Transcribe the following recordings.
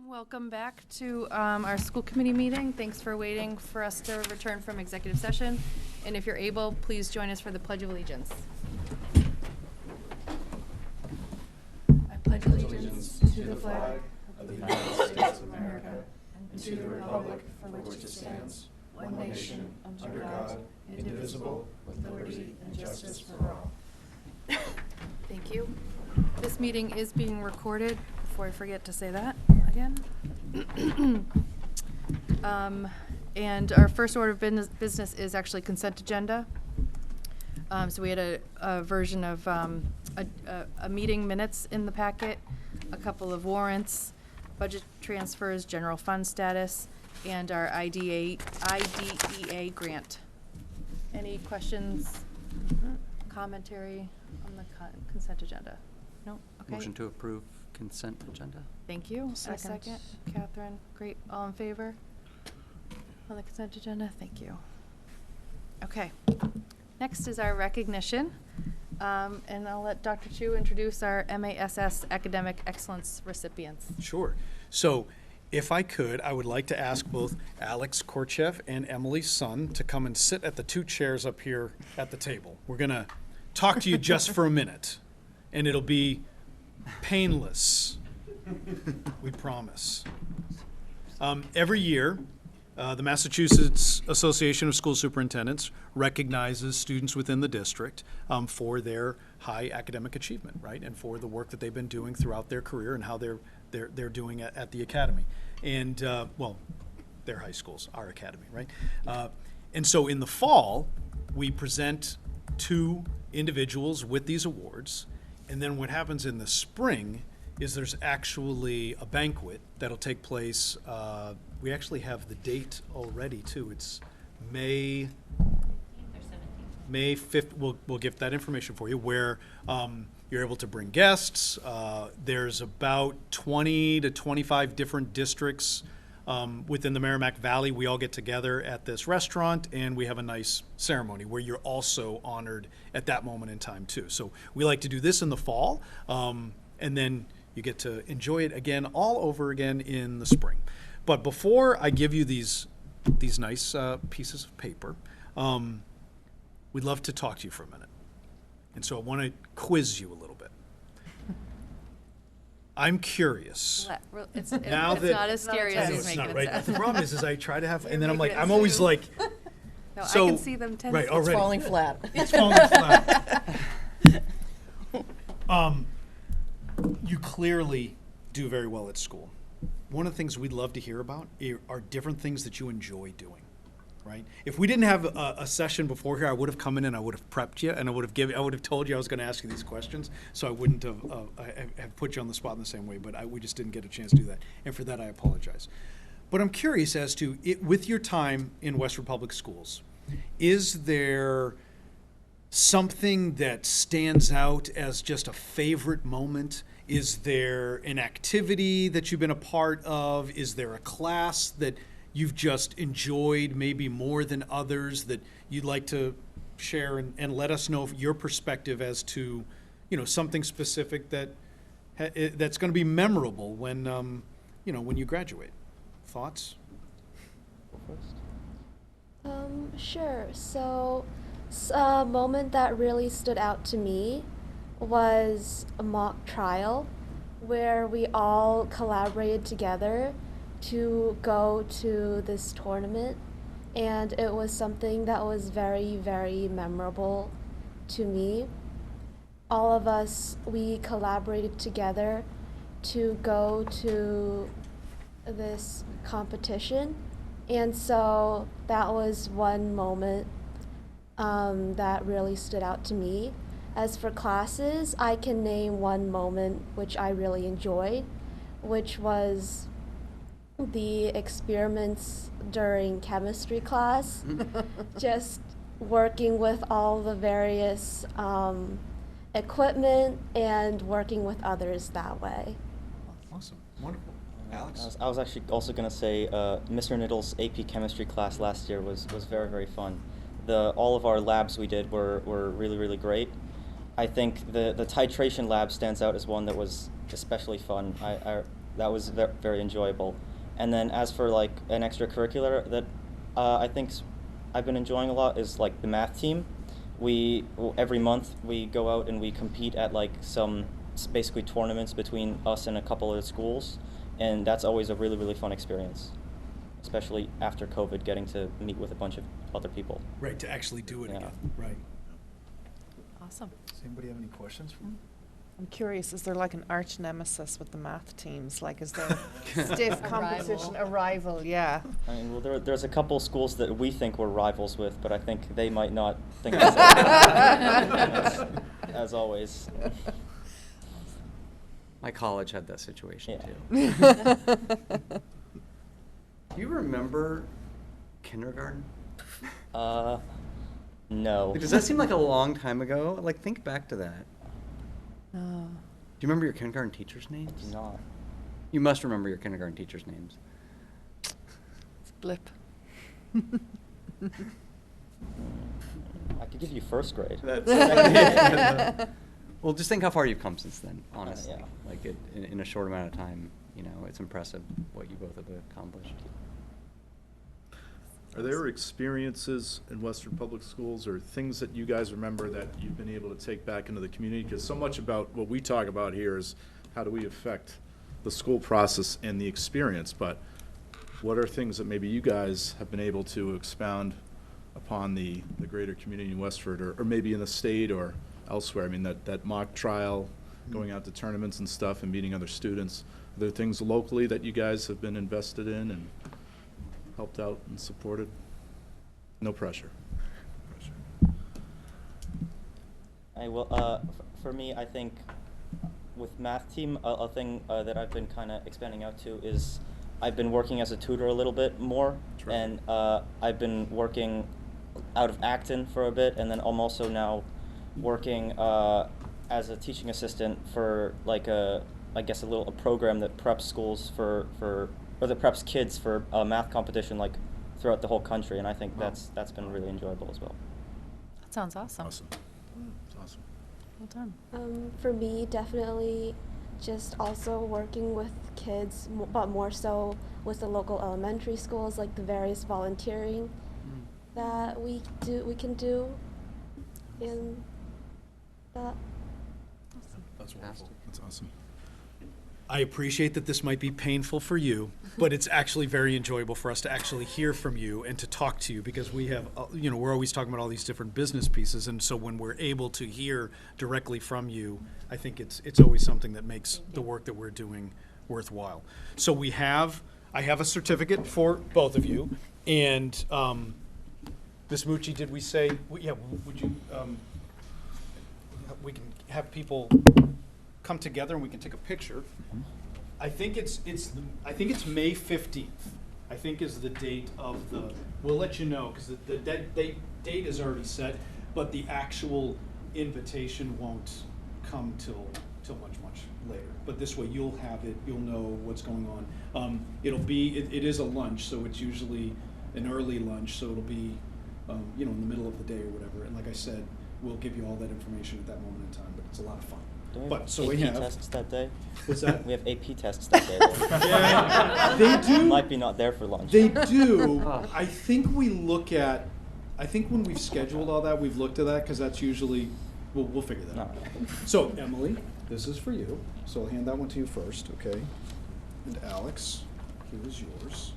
Welcome back to our school committee meeting. Thanks for waiting for us to return from executive session. And if you're able, please join us for the Pledge of Allegiance. I pledge allegiance to the flag of the United States of America and to the republic for which it stands, one nation, under God, indivisible, with liberty and justice for all. Thank you. This meeting is being recorded, before I forget to say that again. And our first order of business is actually consent agenda. So we had a version of a meeting minutes in the packet, a couple of warrants, budget transfers, general fund status, and our IDEA grant. Any questions, commentary on the consent agenda? No? Okay. Motion to approve consent agenda. Thank you. Second. A second. Catherine, great. All in favor on the consent agenda? Thank you. Okay. Next is our recognition. And I'll let Dr. Chu introduce our MASS Academic Excellence recipients. Sure. So if I could, I would like to ask both Alex Korchev and Emily Sun to come and sit at the two chairs up here at the table. We're going to talk to you just for a minute, and it'll be painless. We promise. Every year, the Massachusetts Association of School Superintendents recognizes students within the district for their high academic achievement, right, and for the work that they've been doing throughout their career and how they're doing at the academy, and well, their high schools, our academy, right? And so in the fall, we present two individuals with these awards, and then what happens in the spring is there's actually a banquet that'll take place. We actually have the date already too. It's May 5th. We'll give that information for you, where you're able to bring guests. There's about 20 to 25 different districts within the Merrimack Valley. We all get together at this restaurant, and we have a nice ceremony where you're also honored at that moment in time too. So we like to do this in the fall, and then you get to enjoy it again all over again in the spring. But before I give you these nice pieces of paper, we'd love to talk to you for a minute. And so I want to quiz you a little bit. I'm curious. It's Now not that- as scary as No, these it's make not, it right? sound. The problem is I try to have, and then I'm You're like, making I'm it always sound- like, No, so, I can see them 10 right, feet. already. It's falling flat. It's falling flat. You clearly do very well at school. One of the things we'd love to hear about are different things that you enjoy doing, right? If we didn't have a session before here, I would have come in and I would have prepped you, and I would have told you I was going to ask you these questions, so I wouldn't have put you on the spot in the same way, but we just didn't get a chance to do that, and for that I apologize. But I'm curious as to, with your time in Westford Public Schools, is there something that stands out as just a favorite moment? Is there an activity that you've been a part of? Is there a class that you've just enjoyed maybe more than others that you'd like to share and let us know your perspective as to, something specific that's going to be memorable when, when you graduate? Thoughts? Sure. So, a moment that really stood out to me was a mock trial where we all collaborated together to go to this tournament, and it was something that was very, very memorable to me. All of us, we collaborated together to go to this competition, and so that was one moment that really stood out to me. As for classes, I can name one moment which I really enjoyed, which was the experiments during chemistry class. Just working with all the various equipment and working with others that way. Awesome. Wonderful. Alex? I was actually also going to say Mr. Niddle's AP chemistry class last year was very, very fun. All of our labs we did were really, really great. I think the titration lab stands out as one that was especially fun. that was very enjoyable. And then as for like an extracurricular that I think I've been enjoying a lot is like the math team. Every month we go out and we compete at like some basically tournaments between us and a couple of schools, and that's always a really, really fun experience, especially after COVID, getting to meet with a bunch of other people. Right, to actually do it Yeah. again, right. Awesome. Does anybody have any questions for me? I'm curious, is there like an arch nemesis with the math teams? Like, is there stiff competition, a rival? Yeah. I mean, well, there's a couple schools that we think we're rivals with, but I think they might not think the same. As always. My college had that situation Yeah. too. Do you remember kindergarten? No. Does that seem like a long time ago? Like, think back to that. Oh. Do you remember your kindergarten teachers' names? Do not. You must remember your kindergarten teachers' names. Blip. I could give you first grade. Well, just think how far you've come since then, honestly. Yeah. Like, in a short amount of time, you know, it's impressive what you both have accomplished. Are there experiences in Westford Public Schools or things that you guys remember that you've been able to take back into the community? Because so much about what we talk about here is how do we affect the school process and the experience, but what are things that maybe you guys have been able to expound upon the greater community in Westford, or maybe in the state or elsewhere? I mean, that mock trial, going out to tournaments and stuff and meeting other students. Are there things locally that you guys have been invested in and helped out and supported? No pressure. For me, I think with math team, a thing that I've been kind of expanding out to is I've been working as a tutor a little bit more, and I've been working out of Acton for a bit, and then I'm also now working as a teaching assistant for like a program that preps schools or that preps kids for a math competition like throughout the whole country, and I think that's been really enjoyable as well. That sounds awesome. Awesome. It's awesome. Well done. For me, definitely just also working with kids, but more so with the local elementary schools, like the various volunteering that we can do in that. That's wonderful. That's awesome. I appreciate that this might be painful for you, but it's actually very enjoyable for us to actually hear from you and to talk to you, because we have, you know, we're always talking about all these different business pieces, and so when we're able to hear directly from you, I think it's always something that makes the work that we're doing worthwhile. So I have a certificate for both of you, and Ms. Mucci, did we say, would you, we can have people come together and we can take a picture. I think it's May 15th. I think is the date of the. We'll let you know because the date is already set, but the actual invitation won't come till much later. But this way you'll have it. You'll know what's going on. It is a lunch, so it's usually an early lunch, so it'll be in the middle of the day or whatever. And like I said, we'll give you all that information at that moment in time. But it's a lot of fun. Don't we But have so AP we have. tests that day? What's that? We have AP tests that day. Though. Yeah, they do. Might be not there for lunch. They do. I think when we've scheduled all that, we've looked at that because that's usually, we'll figure that out. So Emily, this is for you. So I'll hand that one to you first, okay? And Alex, here is yours.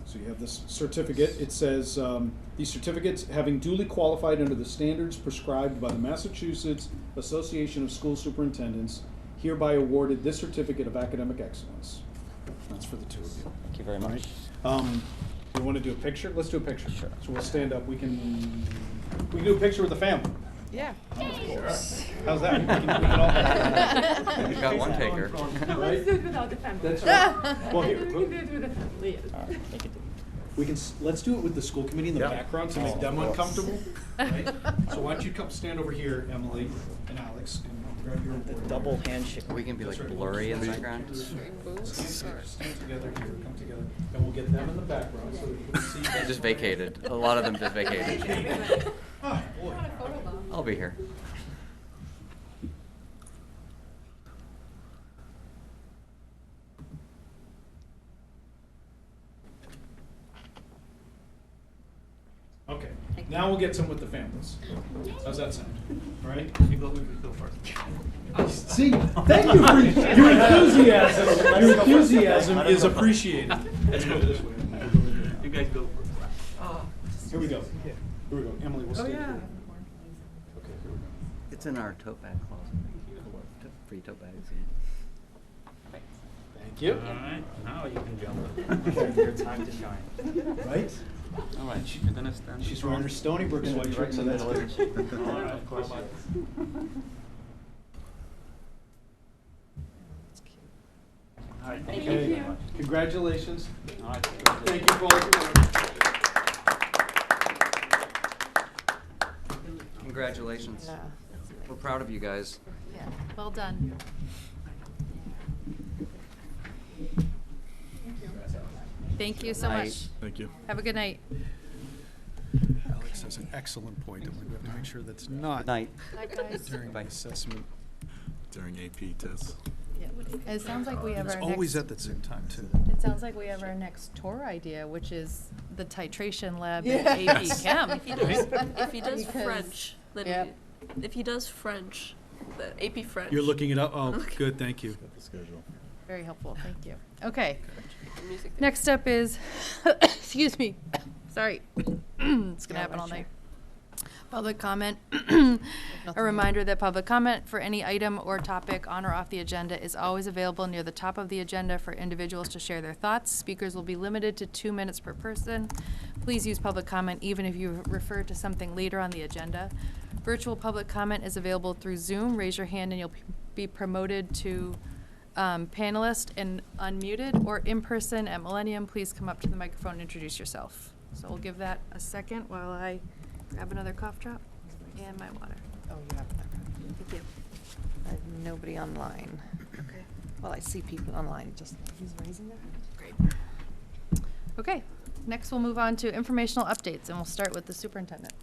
So you have this certificate. It says, these certificates having duly qualified under the standards prescribed by the Massachusetts Association of School Superintendents, hereby awarded this certificate of academic excellence. That's for the two of you. Thank you very much. You want to do a picture? Let's do a picture. Sure. So we'll stand up. We can do a picture with the family. Yeah. How's that? We can all. We've got one taker. Let's do it without the family. That's right. Well, here, We can do it with the family. All right, thank you. let's do it with the school committee in the background to make them of course. uncomfortable. Right? So why don't you come stand over here, Emily and Alex, and grab your board. Double handshake. We can be like That's right. blurry in the background. Stand together here, come together, and we'll get them in the background so that you can see. They just vacated. A lot of them just vacated. Oh, boy. I'll be here. Now we'll get some with the families. How's that sound? All right? You go first. See, thank you for your enthusiasm. Your enthusiasm is appreciated. Let's go this way. You guys go first. Here we go. Here we go. Emily, we'll stay here. Okay, here we go. It's in our tote bag closet. Free tote bags. Thank you. All right, now you can jump. Your time to shine. Right? All right, you're gonna stand. She's wearing her Stony Brook sweatshirt, so that's good. All right, of course. All right, thank you Okay, very much. congratulations. All right, Thank you for all your work. Congratulations. Yeah. We're proud of you guys. Yeah, well done. Thank you so Night. much. Thank you. Have a good night. Alex has an excellent point, and we have to make sure that's not Night. Night, guys. during the Bye. assessment. During AP tests. Yeah. It sounds like we have It's our always next, at the same time, too. it sounds like we have our next tour idea, which is the titration lab at Yes. AP Chem. If he does, if he does Because- French, then Yep. if he does French, the AP French. You're looking it up? Oh, good, thank you. Got the schedule. Very helpful, thank you. Okay, the music thing. next up is, excuse me, sorry. It's gonna happen all night. Public comment. A reminder that public comment for any item or topic on or off the agenda is always available near the top of the agenda for individuals to share their thoughts. Speakers will be limited to 2 minutes per person. Please use public comment even if you refer to something later on the agenda. Virtual public comment is available through Zoom. Raise your hand and you'll be promoted to panelist and unmuted, or in person at Millennium. Please come up to the microphone and introduce yourself. So we'll give that a second while I grab another cough drop and my water. Oh, you have that. Thank you. I have nobody online. Okay. Well, I see people online, just, he's raising their hand. Great. Okay, next we'll move on to informational updates, and we'll start with the superintendent.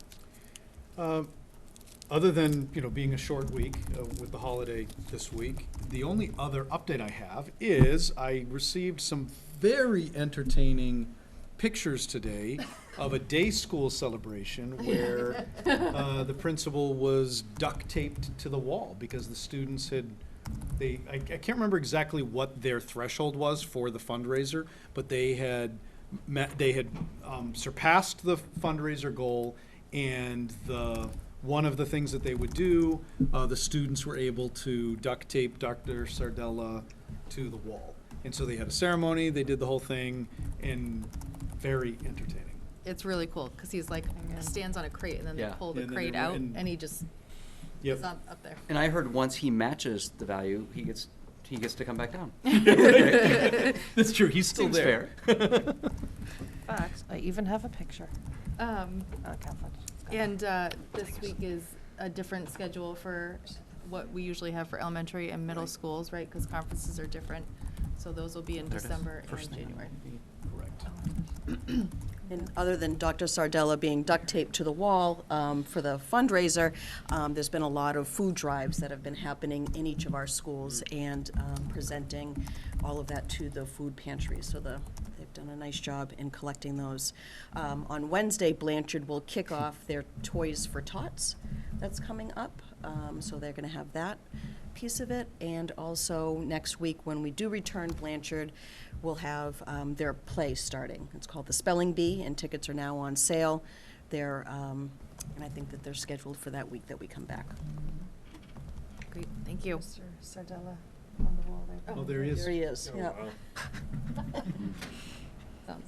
Other than, being a short week with the holiday this week, the only other update I have is I received some very entertaining pictures today of a day school celebration where the principal was duct taped to the wall because the students had, I can't remember exactly what their threshold was for the fundraiser, but they had surpassed the fundraiser goal, and one of the things that they would do, the students were able to duct tape Dr. Sardella to the wall. And so they had a ceremony, they did the whole thing, and very entertaining. It's really cool, because he's like, stands on a crate, and then they Yeah. pull the And then crate they- out, and- and he just Yep. is up there. And I heard once he matches the value, he gets to come back down. That's true, he's still Seems there. But I even have a picture. I can't find it. And this week is a different schedule for what we usually have for elementary and middle schools, right? Because conferences are different, so those will be in There it is. December First and thing. January. Correct. And other than Dr. Sardella being duct taped to the wall for the fundraiser, there's been a lot of food drives that have been happening in each of our schools and presenting all of that to the food pantries. So they've done a nice job in collecting those. On Wednesday, Blanchard will kick off their Toys for Tots that's coming up. So they're going to have that piece of it. And also next week, when we do return Blanchard, we'll have their play starting. It's called The Spelling Bee, and tickets are now on sale. And I think that they're scheduled for that week that we come back. Great, thank you. Mr. Sardella on the wall there. Oh, there he is. There he is, yeah.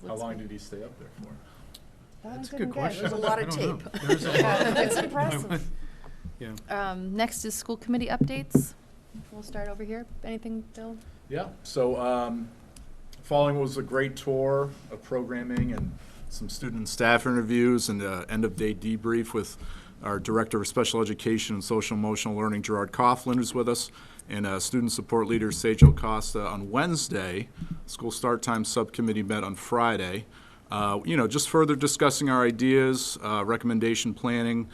How long did he stay up there for? That's a good question. There's a lot of I don't know. tape. There's a lot. It's impressive. Yeah. Next is school committee updates. We'll start over here. Anything, Bill? Yeah, so following was a great tour of programming and some student and staff interviews and end-of-day debrief with our Director of Special Education and Social Emotional Learning, Gerard Coughlin, who's with us, and student support leader, Sejal Costa, on Wednesday. School start time subcommittee met on Friday. Just further discussing our ideas, recommendation planning.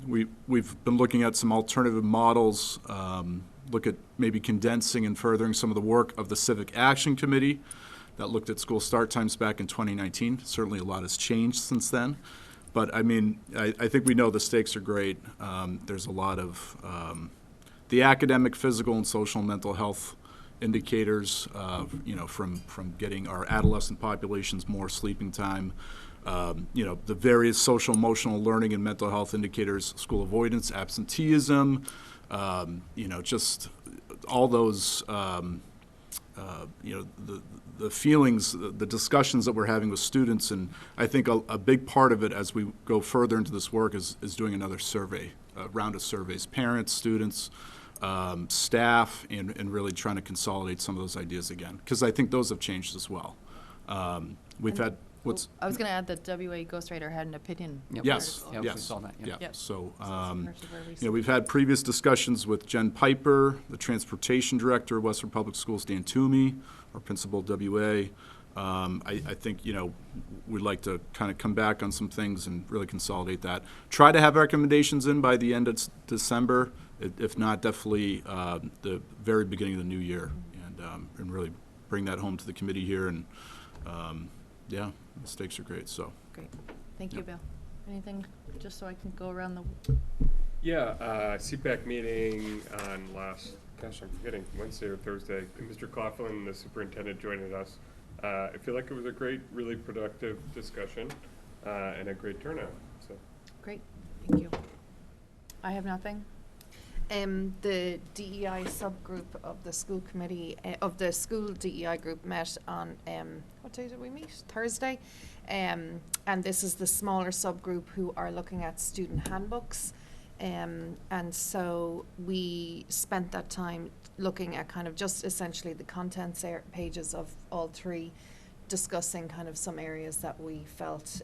We've been looking at some alternative models, look at maybe condensing and furthering some of the work of the Civic Action Committee that looked at school start times back in 2019. Certainly a lot has changed since then. But, I mean, I think we know the stakes are great. There's a lot of the academic, physical, and social and mental health indicators, you know, from getting our adolescent populations more sleeping time, you know, the various social, emotional learning and mental health indicators, school avoidance, absenteeism, you know, just all those, you know, the feelings, the discussions that we're having with students. And I think a big part of it as we go further into this work is doing another survey, a round of surveys, parents, students, staff, and really trying to consolidate some of those ideas again, because I think those have changed as well. We've had, what's? I was going to add that WA Ghostwriter had an opinion. Yep. Yes, Yeah, we yes. saw that, yeah. Yep. So, Similar to where we you know, we've had previous discussions with Jen Piper, the Transportation Director of Westford Public Schools, Dan Toomey, our Principal at WA. I think, you know, we'd like to kind of come back on some things and really consolidate that. Try to have recommendations in by the end of December. If not, definitely the very beginning of the new year, and really bring that home to the committee here. And yeah, the stakes are great. So Great. Thank you, Yep. Bill. Anything, just so I can go around the, Yeah, CPAC meeting on last, gosh, I'm forgetting, Wednesday or Thursday. Mr. Coughlin, the superintendent, joined us. I feel like it was a great, really productive discussion and a great turnout. So. great, thank you. I have nothing. The DEI subgroup of the school committee, of the school DEI group met on, what day did we meet? Thursday. And this is the smaller subgroup who are looking at student handbooks. And so we spent that time looking at kind of just essentially the contents pages of all three, discussing kind of some areas that we felt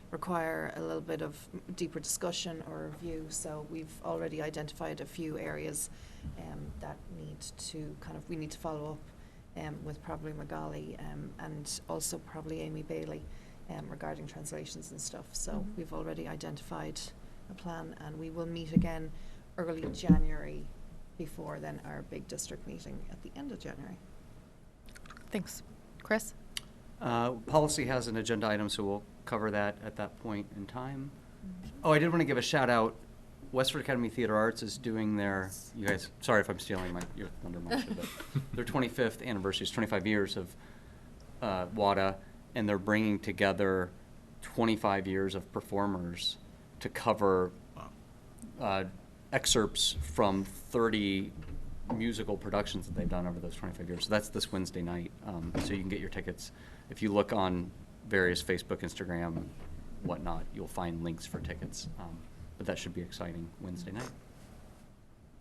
require a little bit of deeper discussion or review. So we've already identified a few areas that we need to follow up with probably Magali and also probably Amy Bailey regarding translations and stuff. So we've already identified a plan, and we will meet again early January before then our big district meeting at the end of January. Thanks. Chris? Policy has an agenda item, so we'll cover that at that point in time. Oh, I did want to give a shout out. Westford Academy Theater Arts is doing their, you guys, sorry if I'm stealing your thunder, Marcia, but their 25th anniversary is 25 years of WADA, and they're bringing together 25 years of performers to cover excerpts from 30 musical productions that they've done over those 25 years. So that's this Wednesday night. So you can get your tickets. If you look on various Facebook, Instagram, whatnot, you'll find links for tickets. But that should be exciting Wednesday night.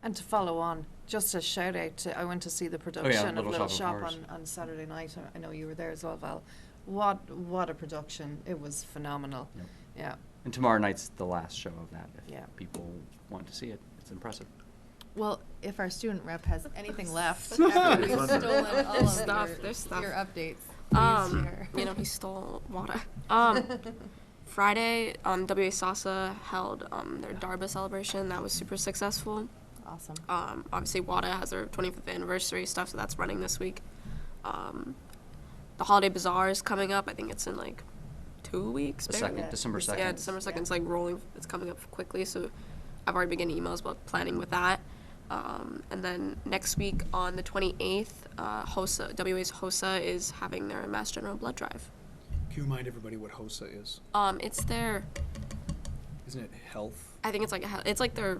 And to follow on, just a shout out to, I went to see the production of Little Shop on Saturday night. I know you were there as well, Val. What a production. It was phenomenal. Yep. Yeah. And tomorrow night's the last show of that. If Yeah. people want to see it, it's impressive. Well, if our student rep has anything left, Steal after we've thunder. stolen all of Stuff, your, there's stuff. your updates, please share. You know, he stole water. Friday, WA Sasa held their Darba celebration. That was super successful. Awesome. Obviously, WADA has their 25th anniversary stuff, so that's running this week. The Holiday Bazaar is coming up. I think it's in like 2 weeks. The barely. second, December 2nd. Yeah, December 2nd. It's like rolling. It's coming up quickly, so I've already been getting emails about planning with that. And then next week on the 28th, WA's HOSA is having their Mass General Blood Drive. Can you remind everybody what HOSA is? It's their, Isn't it health? I think it's like their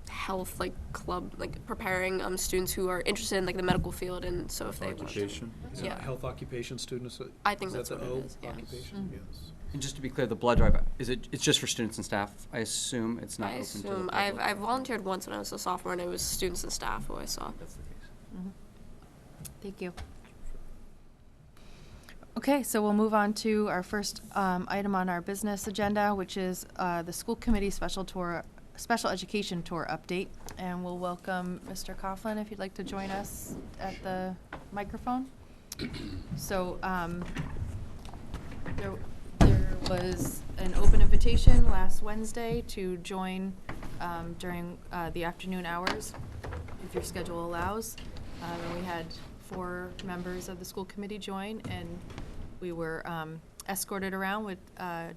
health club, preparing students who are interested in the medical field, and so if they want to. Occupation. Is it Yeah. health occupation students? I think Is that's that what the it O? is, yeah. Occupation, yes. And just to be clear, the blood drive, it's just for students and staff? I assume it's not I open to the assume public. I've volunteered once when I was a sophomore, and it was students and staff who I saw. That's the case. Thank you. Okay, so we'll move on to our first item on our business agenda, which is the school committee special education tour update. And we'll welcome Mr. Coughlin if you'd like to join us at the microphone. So there was an open invitation last Wednesday to join during the afternoon hours, if your schedule allows. And we had 4 members of the school committee join, and we were escorted around with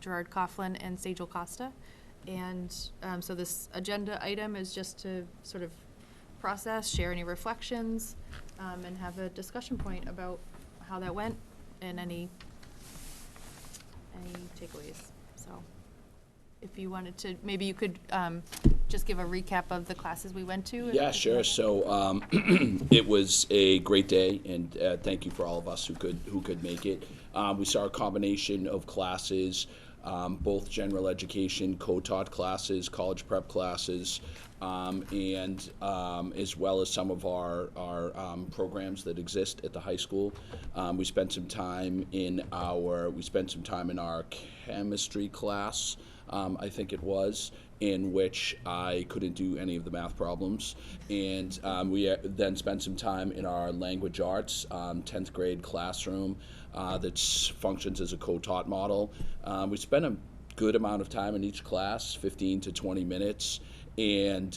Gerard Coughlin and Sejal Costa. And so this agenda item is just to sort of process, share any reflections, and have a discussion point about how that went and any takeaways. So if you wanted to, maybe you could just give a recap of the classes we went to. Yeah, sure. So it was a great day, and thank you for all of us who could make it. We saw a combination of classes, both general education, co-taught classes, college prep classes, and as well as some of our programs that exist at the high school. We spent some time in our chemistry class, I think it was, in which I couldn't do any of the math problems. And we then spent some time in our language arts, 10th grade classroom that functions as a co-taught model. We spent a good amount of time in each class, 15 to 20 minutes. And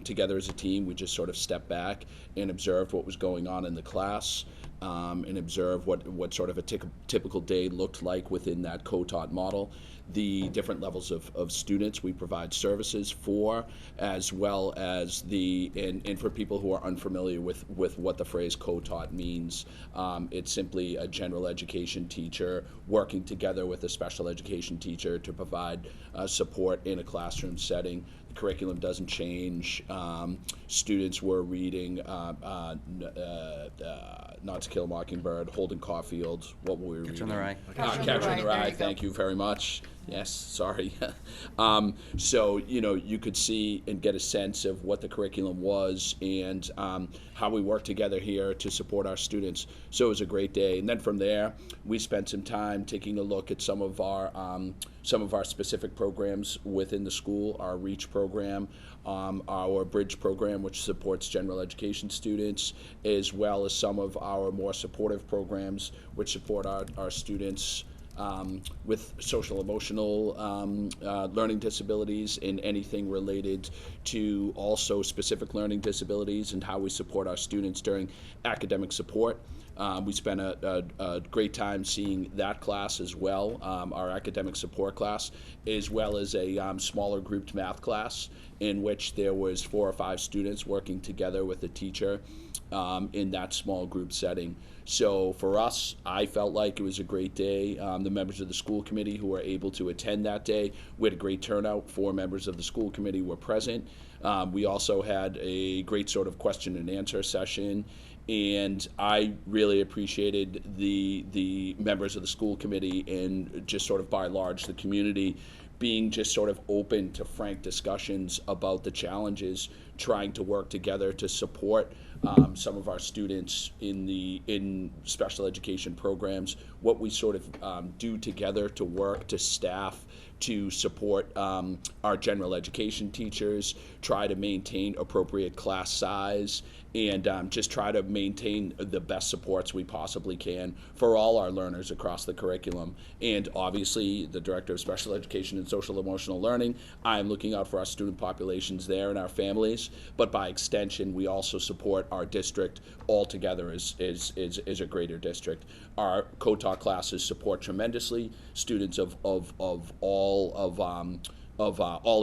together as a team, we just sort of stepped back and observed what was going on in the class, and observed what sort of a typical day looked like within that co-taught model. The different levels of students we provide services for, as well as and for people who are unfamiliar with what the phrase co-taught means, it's simply a general education teacher working together with a special education teacher to provide support in a classroom setting. The curriculum doesn't change. Students were reading Not to Kill a Mockingbird, Holden Caulfield. What were we reading? Catcher in the Rye. Catcher in the Rye. Thank you very much. Yes, sorry. So, you could see and get a sense of what the curriculum was and how we work together here to support our students. So it was a great day. And then from there, we spent some time taking a look at some of our specific programs within the school, our REACH program, our Bridge program, which supports general education students, as well as some of our more supportive programs, which support our students with social emotional learning disabilities and anything related to also specific learning disabilities and how we support our students during academic support. We spent a great time seeing that class as well, our academic support class, as well as a smaller grouped math class in which there was 4 or 5 students working together with a teacher in that small group setting. So for us, I felt like it was a great day. The members of the school committee who were able to attend that day, we had a great turnout. 4 members of the school committee were present. We also had a great sort of question and answer session. And I really appreciated the members of the school committee and just sort of by and large the community being just sort of open to frank discussions about the challenges, trying to work together to support some of our students in special education programs, what we sort of do together to work to staff to support our general education teachers, try to maintain appropriate class size, and just try to maintain the best supports we possibly can for all our learners across the curriculum. And obviously, the Director of Special Education and Social Emotional Learning, I'm looking out for our student populations there and our families, but by extension, we also support our district altogether as a greater district. Our co-taught classes support tremendously students of all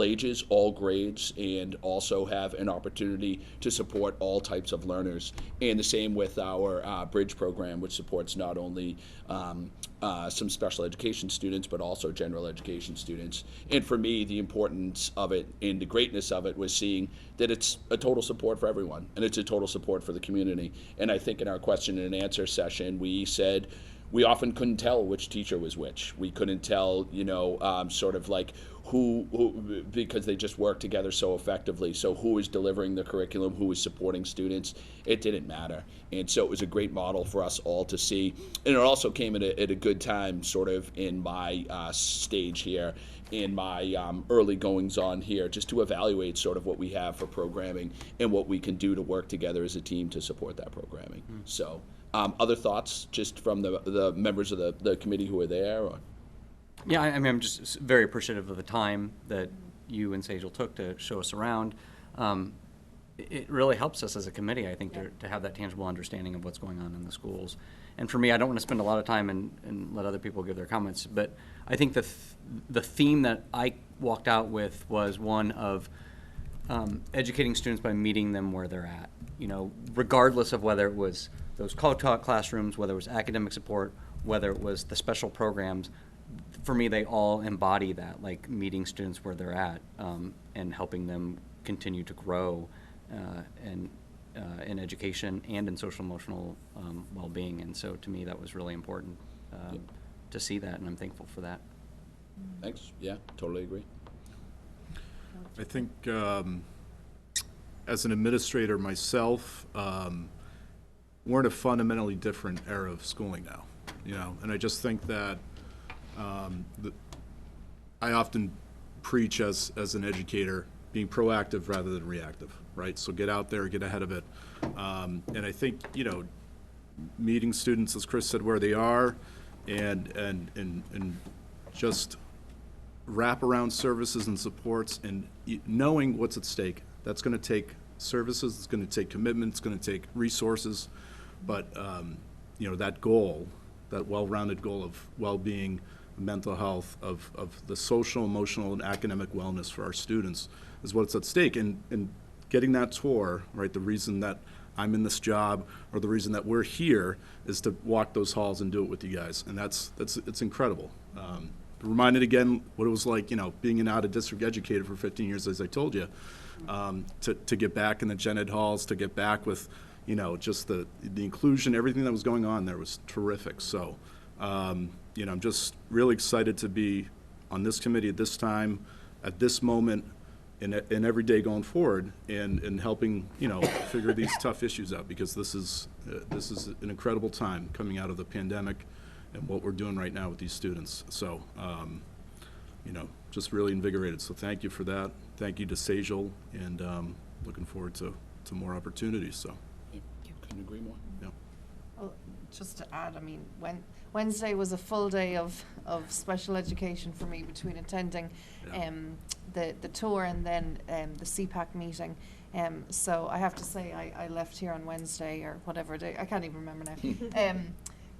ages, all grades, and also have an opportunity to support all types of learners. And the same with our Bridge program, which supports not only some special education students, but also general education students. And for me, the importance of it and the greatness of it was seeing that it's a total support for everyone, and it's a total support for the community. And I think in our question and answer session, we said, we often couldn't tell which teacher was which. We couldn't tell, sort of like who, because they just work together so effectively. So who is delivering the curriculum, who is supporting students, it didn't matter. And so it was a great model for us all to see. And it also came at a good time sort of in my stage here, in my early goings on here, just to evaluate sort of what we have for programming and what we can do to work together as a team to support that programming. So other thoughts just from the members of the committee who were there? Or? Yeah, I mean, I'm just very appreciative of the time that you and Sejal took to show us around. it really helps us as a committee, I think, to have that tangible understanding of what's going on in the schools. And for me, I don't want to spend a lot of time and let other people give their comments, but I think the theme that I walked out with was one of educating students by meeting them where they're at. You know, regardless of whether it was those co-taught classrooms, whether it was academic support, whether it was the special programs, for me, they all embody that, like meeting students where they're at and helping them continue to grow in education and in social emotional well-being. And so to me, that was really important to see that, and I'm thankful for that. Thanks. Yeah, totally agree. I think as an administrator myself, we're in a fundamentally different era of schooling now, you know, and I just think that I often preach as an educator being proactive rather than reactive, right? So get out there, get ahead of it. And I think, you know, meeting students, as Chris said, where they are and just wrap around services and supports and knowing what's at stake. That's going to take services, it's going to take commitment, it's going to take resources. But, you know, that goal, that well-rounded goal of well-being, mental health, of the social, emotional, and academic wellness for our students is what's at stake. And getting that tour, right, the reason that I'm in this job or the reason that we're here is to walk those halls and do it with you guys. And it's incredible. Reminded again what it was like, you know, being an out-of-district educator for 15 years, as I told you, to get back in the gen ed halls, to get back with, you know, just the inclusion, everything that was going on there was terrific. So, you know, I'm just really excited to be on this committee at this time, at this moment, and every day going forward, and helping, you know, figure these tough issues out, because this is an incredible time coming out of the pandemic and what we're doing right now with these students. So, you know, just really invigorated. So thank you for that. Thank you to Sejal, and looking forward to more opportunities. So. Couldn't agree more. Yeah. Well, just to add, I mean, Wednesday was a full day of special education for me between attending the tour and then the CPAC meeting. So I have to say I left here on Wednesday or whatever day, I can't even remember now,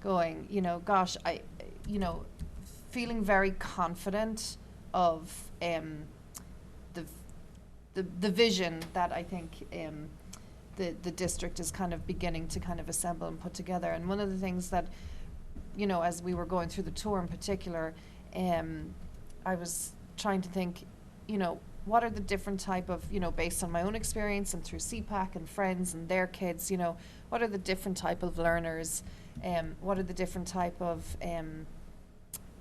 going, you know, gosh, you know, feeling very confident of the vision that I think the district is kind of beginning to kind of assemble and put together. And one of the things that, you know, as we were going through the tour in particular, I was trying to think, you know, what are the different type of, you know, based on my own experience and through CPAC and friends and their kids, you know, what are the different type of learners, what are the different type of,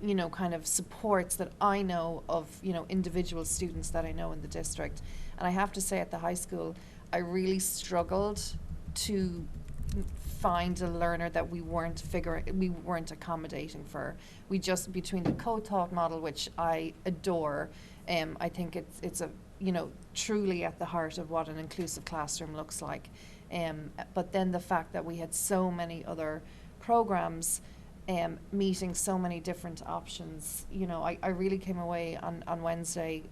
you know, kind of supports that I know of, you know, individual students that I know in the district. And I have to say, at the high school, I really struggled to find a learner that we weren't accommodating for. We just, between the co-taught model, which I adore, I think it's a, you know, truly at the heart of what an inclusive classroom looks like. But then the fact that we had so many other programs meeting so many different options, you know, I really came away on Wednesday,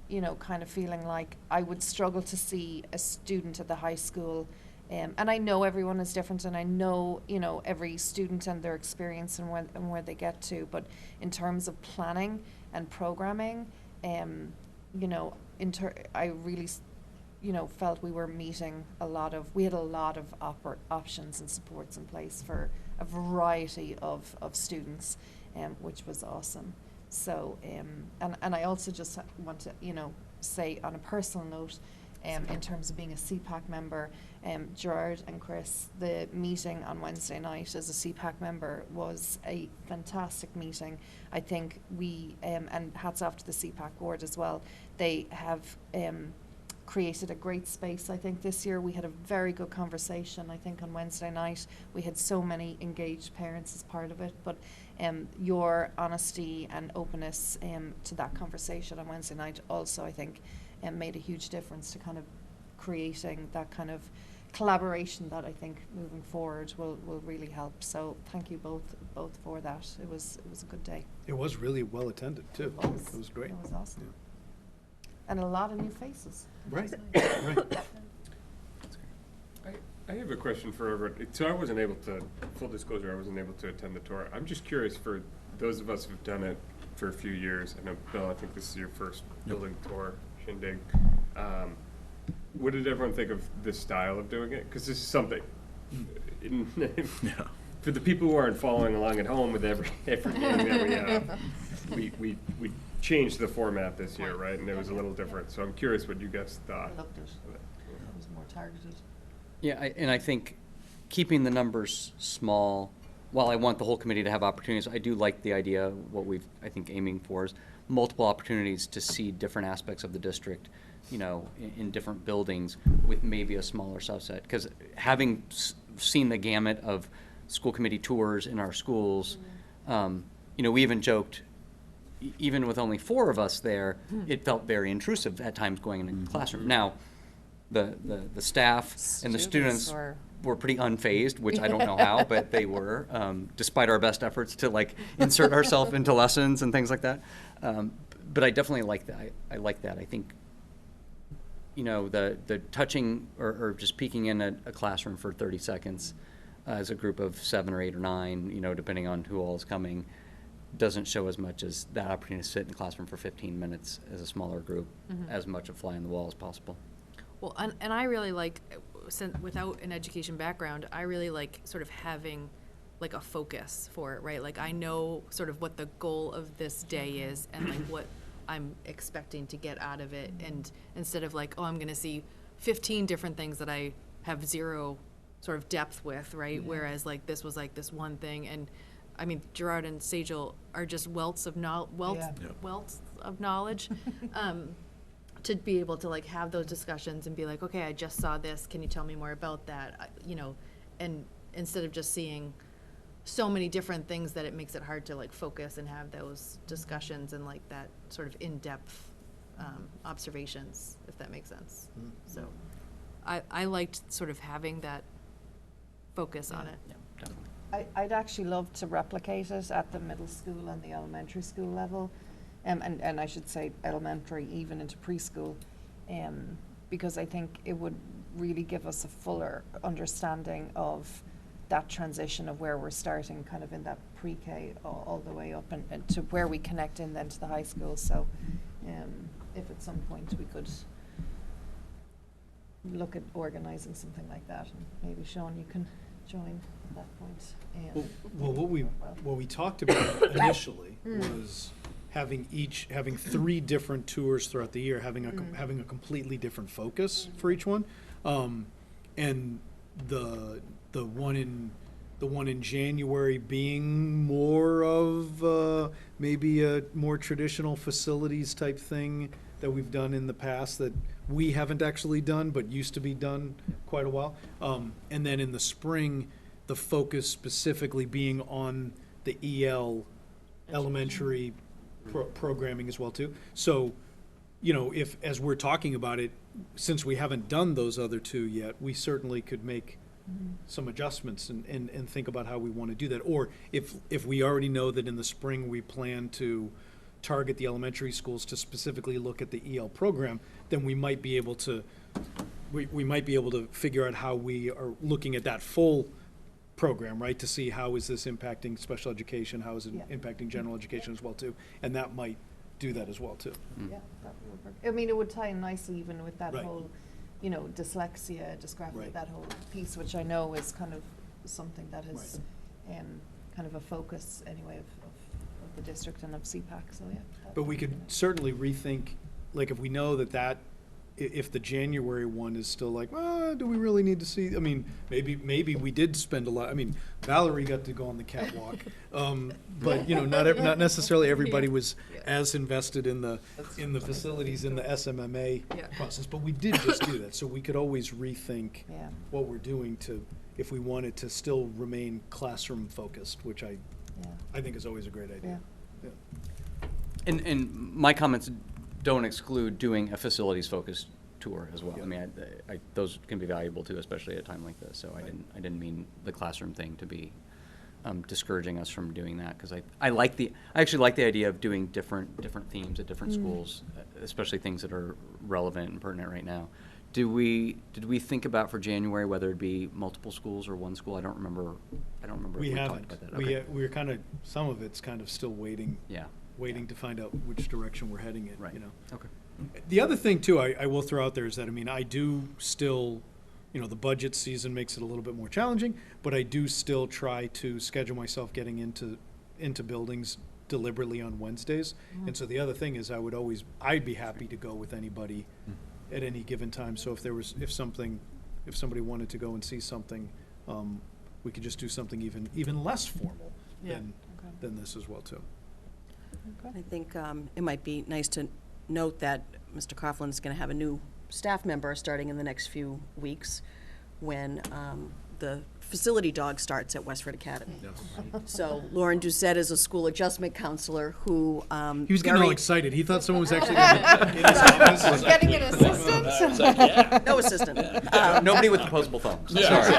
you know, kind of feeling like I would struggle to see a student at the high school. And I know everyone is different, and I know, you know, every student and their experience and where they get to. But in terms of planning and programming, you know, I really, you know, felt we were meeting we had a lot of options and supports in place for a variety of students, which was awesome. So, and I also just want to, you know, say on a personal note, in terms of being a CPAC member, Gerard and Chris, the meeting on Wednesday night as a CPAC member was a fantastic meeting. I think we, and hats off to the CPAC board as well, they have created a great space. I think this year we had a very good conversation. I think on Wednesday night we had so many engaged parents as part of it, but your honesty and openness to that conversation on Wednesday night also, I think, made a huge difference to kind of creating that kind of collaboration that I think moving forward will really help. So thank you both for that. It was a good day. It was really well attended too. It was great. It was awesome. Yeah. And a lot of new faces. Right, right. I have a question for everyone. So I wasn't able to, full disclosure, I wasn't able to attend the tour. I'm just curious for those of us who've done it for a few years. I know, Bill, I think this is your first building tour shindig. What did everyone think of this style of doing it? Because this is something, for the people who aren't following along at home with every game that we have, we changed the format this year, right? And it was a little different. So I'm curious what you guys thought. I loved it. It was more targeted. Yeah, and I think keeping the numbers small, while I want the whole committee to have opportunities, I do like the idea, what we've, I think, aiming for is multiple opportunities to see different aspects of the district, you know, in different buildings with maybe a smaller subset. Because having seen the gamut of school committee tours in our schools, you know, we even joked, even with only 4 of us there, it felt very intrusive at times going in a classroom. Now, the staff and the students were pretty unfazed, which I don't know how, but they were, despite our best efforts to like insert ourselves into lessons and things like that. But I definitely like that. I like that. I think, you know, the touching or just peeking in a classroom for 30 seconds as a group of 7 or 8 or 9, you know, depending on who all is coming, doesn't show as much as that opportunity to sit in the classroom for 15 minutes as a smaller group, as much a fly on the wall as possible. Well, and I really like, without an education background, I really like sort of having like a focus for it, right? Like I know sort of what the goal of this day is and like what I'm expecting to get out of it. And instead of like, oh, I'm going to see 15 different things that I have zero sort of depth with, right? Whereas like this was like this one thing. And I mean, Gerard and Sejal are just welts of knowledge, to be able to like have those discussions and be like, okay, I just saw this. Can you tell me more about that? You know, and instead of just seeing so many different things that it makes it hard to like focus and have those discussions and like that sort of in-depth observations, if that makes sense. So I liked sort of having that focus on it. Yeah, definitely. I'd actually love to replicate it at the middle school and the elementary school level, and I should say elementary even into preschool, because I think it would really give us a fuller understanding of that transition of where we're starting kind of in that pre-K all the way up and to where we connect in then to the high school. So if at some point we could look at organizing something like that, and maybe Sean, you can join at that point. Well, what we talked about initially was having 3 different tours throughout the year, having a completely different focus for each one, and the one in January being more of maybe a more traditional facilities type thing that we've done in the past that we haven't actually done but used to be done quite a while. And then in the spring, the focus specifically being on the EL elementary programming as well too. So, you know, if as we're talking about it, since we haven't done those other 2 yet, we certainly could make some adjustments and think about how we want to do that. Or if we already know that in the spring we plan to target the elementary schools to specifically look at the EL program, then we might be able to figure out how we are looking at that full program, right, to see how is this impacting special education, how is it impacting general education as well too, and that might do that as well too. Yeah, that would work. I mean, it would tie in nicely even with that Right. whole, you know, dyslexia, dysgraphia, Right. that whole piece, which I know is kind of something that is kind of a focus anyway of the district and of CPAC, so yeah. But we could certainly rethink, like if we know that if the January one is still like, well, do we really need to see? I mean, maybe we did spend a lot. I mean, Valerie got to go on the catwalk, but you know, not necessarily everybody was as invested in the facilities in the SMMA process. But we did just do that, so we could always rethink what we're doing if we wanted to still remain classroom focused, which I think is always a great idea. Yeah. And my comments don't exclude doing a facilities-focused tour as well. Yeah. I mean, those can be valuable too, especially at a time like this. So I didn't mean the classroom thing to be discouraging us from doing that, because I actually like the idea of doing different themes at different schools, especially things that are relevant and pertinent right now. Did we think about for January whether it'd be multiple schools or one school? I don't remember. We if talked haven't. about that. Okay. We're kind of, some of it's kind of still waiting. Yeah. Waiting to find out which direction we're heading in, Right. you know. Okay. The other thing too, I will throw out there is that, I mean, I do still, you know, the budget season makes it a little bit more challenging, but I do still try to schedule myself getting into buildings deliberately on Wednesdays. And so the other thing is I'd be happy to go with anybody at any given time. So if somebody wanted to go and see something, we could just do something even less formal than this as well too. I think it might be nice to note that Mr. Coughlin's going to have a new staff member starting in the next few weeks when the facility dog starts at Westford Academy. So Lauren Doucette is a school adjustment counselor who He was getting all excited. He thought someone was actually in his office. Getting an assistant? Yeah. No assistant. Nobody with opposable thumbs. Sorry.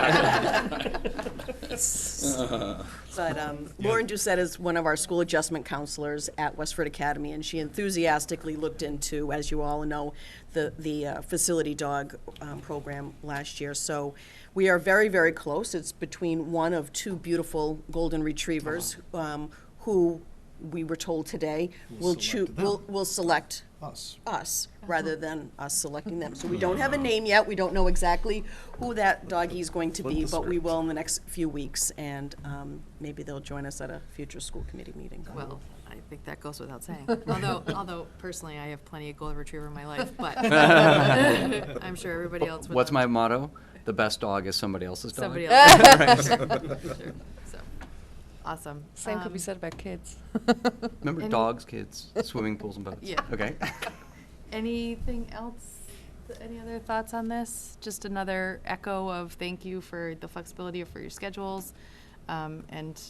But Lauren Doucette is one of our school adjustment counselors at Westford Academy, and she enthusiastically looked into, as you all know, the facility dog program last year. So we are very, very close. It's between one of two beautiful golden retrievers who we were told today will select us rather than us selecting them. So we don't have a name yet. We don't know exactly who that doggy is going to be, but we will in the next few weeks, and maybe they'll join us at a future school committee meeting. Well, I think that goes without saying. Although personally, I have plenty of golden retriever in my life, but I'm sure everybody else would. What's my motto? The best dog is somebody else's dog. Somebody else. Sure. So, awesome. Same could be said about kids. Remember dogs, kids, swimming pools, and boats. Yeah. Okay. Anything else? Any other thoughts on this? Just another echo of thank you for the flexibility for your schedules, and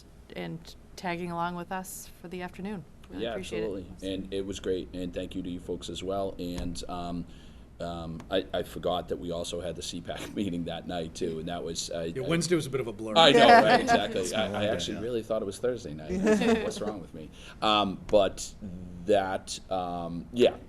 tagging along with us for the afternoon. Really appreciate absolutely. it. And it was great, and thank you to you folks as well. And I forgot that we also had the CPAC meeting that night too, and that was Wednesday was a bit of a blur. I know, right? Exactly. a long I day, actually yeah. really thought it was Thursday night. What's wrong with me? But that,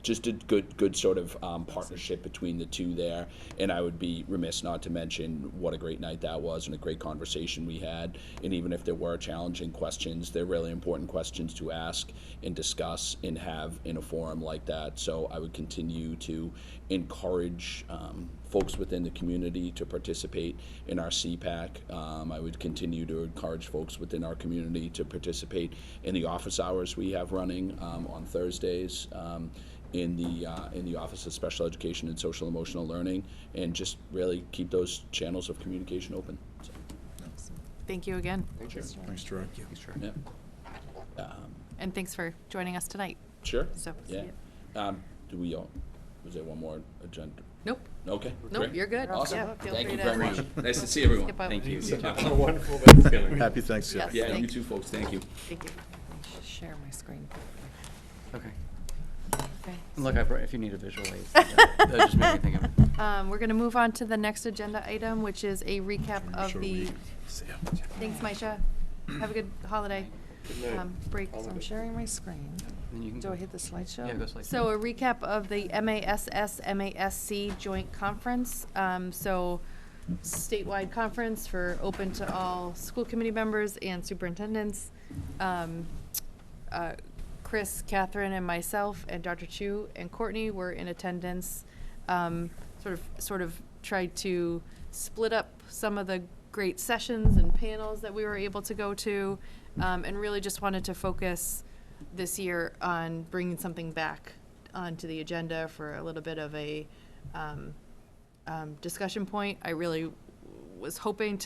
just a good sort of partnership between the two there. And I would be remiss not to mention what a great night that was and a great conversation we had. And even if there were challenging questions, they're really important questions to ask and discuss and have in a forum like that. So I would continue to encourage folks within the community to participate in our CPAC. I would continue to encourage folks within our community to participate in the office hours we have running on Thursdays in the Office of Special Education and Social Emotional Learning, and just really keep those channels of communication open. So, Thank you again. Thanks, Troy. yeah. And thanks for joining us tonight. Sure. So, Yeah. Do we all? Was there one more agenda? Nope. Okay. Nope, great. you're good. Awesome. Yeah, feel Thank free you to very much. Nice to see everyone. skip out. Thank you. Have a wonderful Thanksgiving. Happy Thanksgiving. Yes. Yeah, you Thank- too, folks. Thank you. Thank you. Share my screen. Okay. Okay. And look, if you need a visual aid, that just made me think of it. We're gonna move on to the next agenda item, which is a recap of Sure, the, we- thanks, Maisha. Have a good holiday. Good night. Break. So I'm sharing my screen. Then you can Do go. I hit the slideshow? Yeah, go slide. So a recap of the MASC joint conference. So statewide conference for open to all school committee members and superintendents. Chris, Catherine, and myself, and Dr. Chu and Courtney were in attendance. Sort of tried to split up some of the great sessions and panels that we were able to go to, and really just wanted to focus this year on bringing something back onto the agenda for a little bit of a discussion point. I really was hoping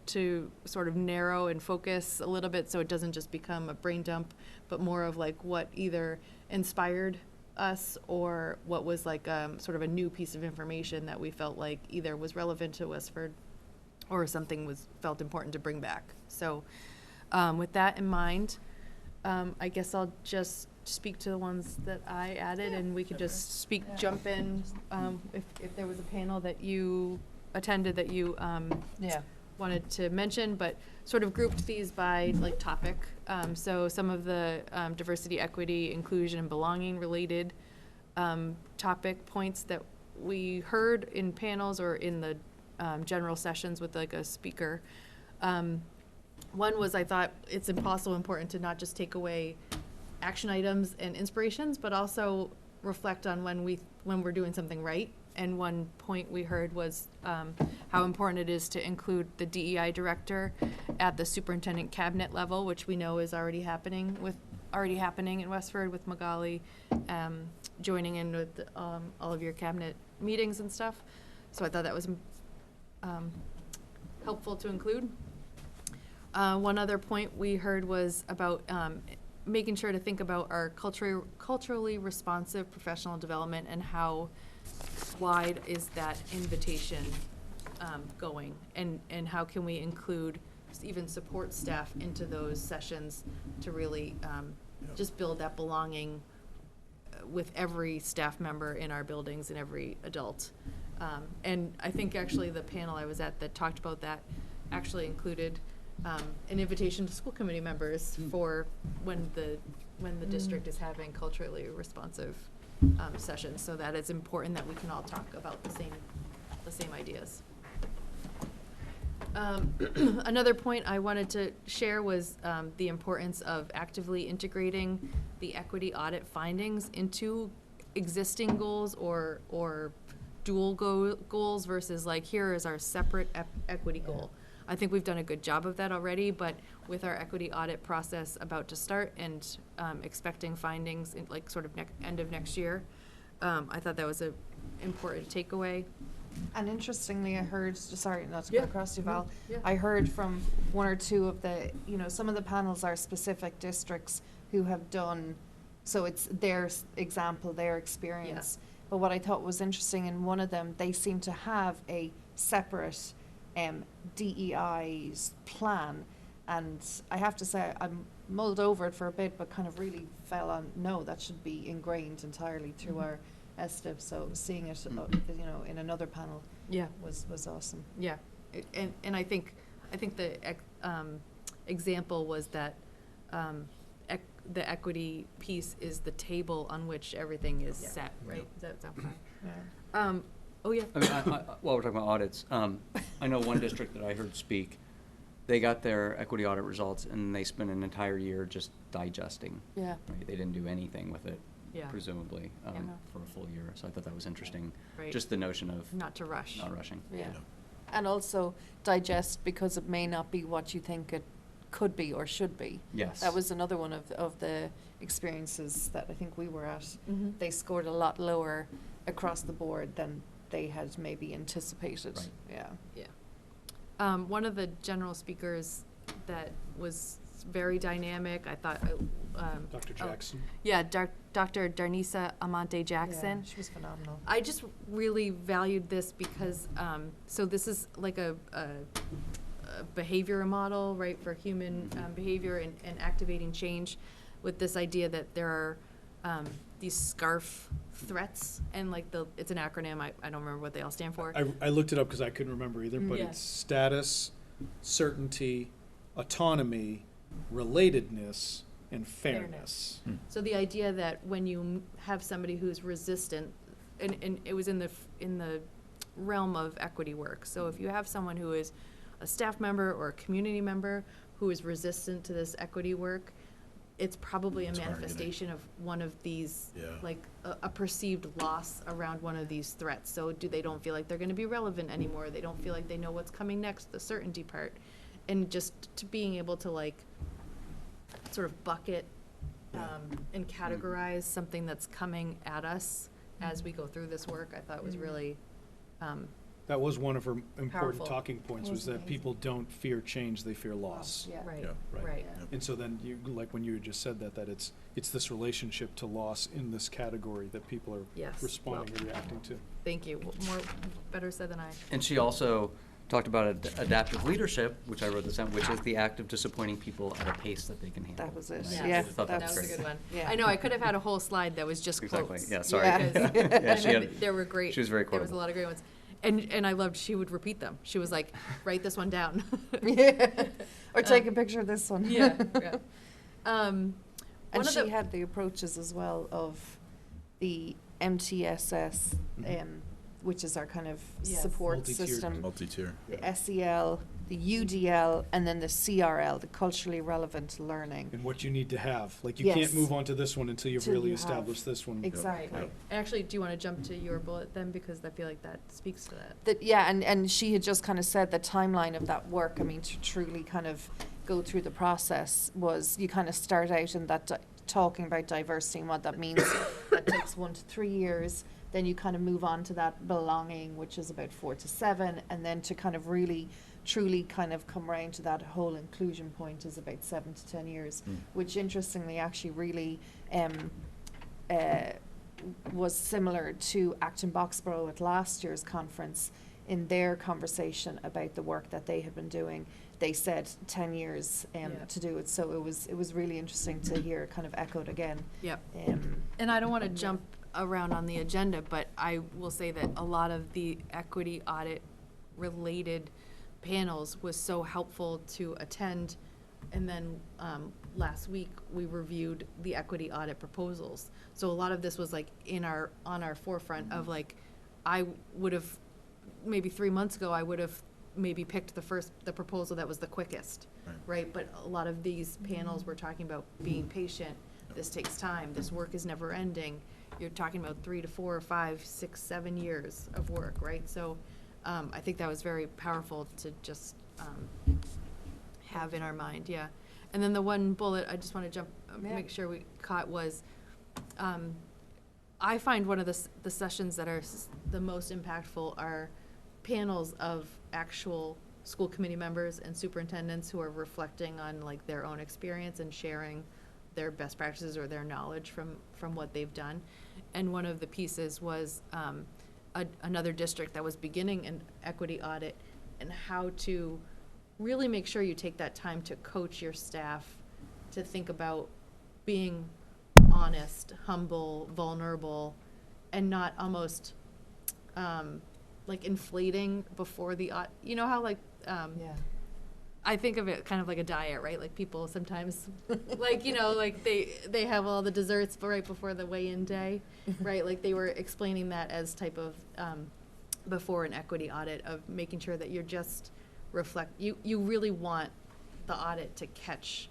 to sort of narrow and focus a little bit so it doesn't just become a brain dump, but more of like what either inspired us or what was like sort of a new piece of information that we felt like either was relevant to Westford or something was felt important to bring back. So with that in mind, I guess I'll just speak to the ones that I added, and we could just jump in if there was a panel that you attended that you Yeah. wanted to mention, but sort of grouped these by like topic. So some of the diversity, equity, inclusion, and belonging related topic points that we heard in panels or in the general sessions with like a speaker. One was, I thought it's also important to not just take away action items and inspirations, but also reflect on when we're doing something right. And one point we heard was how important it is to include the DEI director at the superintendent cabinet level, which we know is already happening in Westford with Magali joining in with all of your cabinet meetings and stuff. So I thought that was helpful to include. One other point we heard was about making sure to think about our culturally responsive professional development and how wide is that invitation going, and how can we include even support staff into those sessions to really just build that belonging with every staff member in our buildings and every adult. And I think actually the panel I was at that talked about that actually included an invitation to school committee members for when the district is having culturally responsive sessions, so that it's important that we can all talk about the same ideas. Another point I wanted to share was the importance of actively integrating the equity audit findings into existing goals or dual goals versus like, here is our separate equity goal. I think we've done a good job of that already, but with our equity audit process about to start and expecting findings in like sort of end of next year, I thought that was an important takeaway. And interestingly, I heard, sorry not to go across you, Val, Yeah. I heard from one or two of the, some of the panels are specific districts who have done, so it's their example, their experience. But what I thought was interesting in one of them, they seem to have a separate DEI's plan, and I have to say I mulled over it for a bit, but kind of really fell on, no, that should be ingrained entirely through our SDIP. So seeing it, in another panel, was awesome. Yeah, and I think the example was that the equity piece is the table on which everything is set, right? Does that sound fine? Yeah. Oh, yeah. I mean, while we're talking about audits, I know one district that I heard speak, they got their equity audit results and they spent an entire year just digesting. Yeah. Right? They didn't do anything with it, Yeah. presumably, Yeah. for a full year. So I thought that was interesting. Right. Just the notion of Not to rush. not rushing. Yeah. And also digest, because it may not be what you think it could be or should be. Yes. That was another one of the experiences that I think we were at. Mhm. They scored a lot lower across the board than they had maybe anticipated. Right. Yeah. Yeah. One of the general speakers that was very dynamic, I thought. Dr. Jackson. Dr. Darnisa Amante Jackson. Yeah, she was phenomenal. I just really valued this because, so this is like a behavior model, right, for human behavior and activating change, with this idea that there are these SCARF threats, and like it's an acronym, I don't remember what they all stand for. I looked it up because I couldn't remember either, but Yeah. it's status, certainty, autonomy, relatedness, and fairness. So the idea that when you have somebody who's resistant, and it was in the realm of equity work. So if you have someone who is a staff member or a community member who is resistant to this equity work, it's probably a manifestation of one of these, like a perceived loss around one of these threats. So they don't feel like they're going to be relevant anymore. They don't feel like they know what's coming next, the certainty part. And just to being able to like sort of bucket and categorize something that's coming at us as we go through this work, I thought was really That was one of her important Powerful. talking points, was that people don't fear change, they fear loss. Yeah. right, Yeah. right. And so then you, like when you had just said that it's this relationship to loss in this category that people are Yes. responding and reacting to. Thank you. Better said than I. And she also talked about adaptive leadership, which I wrote this down, which is the act of disappointing people at a pace that they can handle. That was it. And I Yes. Yeah, thought that that was was a great. good one. Yeah. I know, I could have had a whole slide that was just Exactly. quotes. Yeah, sorry. Yeah. Because Yeah, she and had- there were great. she was very There was a quotable. lot of great ones. And I loved, she would repeat them. She was like, write this one down. Yeah. Or take a picture of this one. Yeah. And One of she the- had the approaches as well of the MTSS, which is our kind of Yes. support Multi-tiered. system. Multi-tier. The SEL, the UDL, and then the CRL, the culturally relevant learning. And what you need to have. Like, you Yes. can't move on to this one until you've Till really you have. established this one. Exactly. Right. Actually, do you want to jump to your bullet then? Because I feel like that speaks to that. That, yeah, and she had just kind of said the timeline of that work, I mean, to truly kind of go through the process was you kind of start out in that talking about diversity and what that means. That takes 1 to 3 years. Then you kind of move on to that belonging, which is about 4 to 7. And then to kind of really, truly kind of come around to that whole inclusion point is about 7 to 10 years, which interestingly actually really was similar to Acton Boxborough at last year's conference. In their conversation about the work that they had been doing, they said 10 years Yeah. to do it. So it was really interesting to hear kind of echoed again. Yep. Um, And I don't want to jump around on the agenda, but I will say that a lot of the equity audit related panels was so helpful to attend. And then last week, we reviewed the equity audit proposals. So a lot of this was like on our forefront of like, I would have, maybe 3 months ago, I would have maybe picked the proposal that was the quickest, right? But a lot of these panels were talking about being patient. This takes time. This work is never ending. You're talking about 3 to 4 or 5, 6, 7 years of work, right? So I think that was very powerful to just have in our mind, yeah. And then the one bullet I just want to jump, make sure we caught was, I find one of the sessions that are the most impactful are panels of actual school committee members and superintendents who are reflecting on like their own experience and sharing their best practices or their knowledge from what they've done. And one of the pieces was another district that was beginning an equity audit and how to really make sure you take that time to coach your staff to think about being honest, humble, vulnerable, and not almost like inflating before the you know how like yeah. I think of it kind of like a diet, right? Like people sometimes like, you know, like they have all the desserts right before the weigh-in day, right? Like they were explaining that as type of before an equity audit of making sure that you're just you really want the audit to catch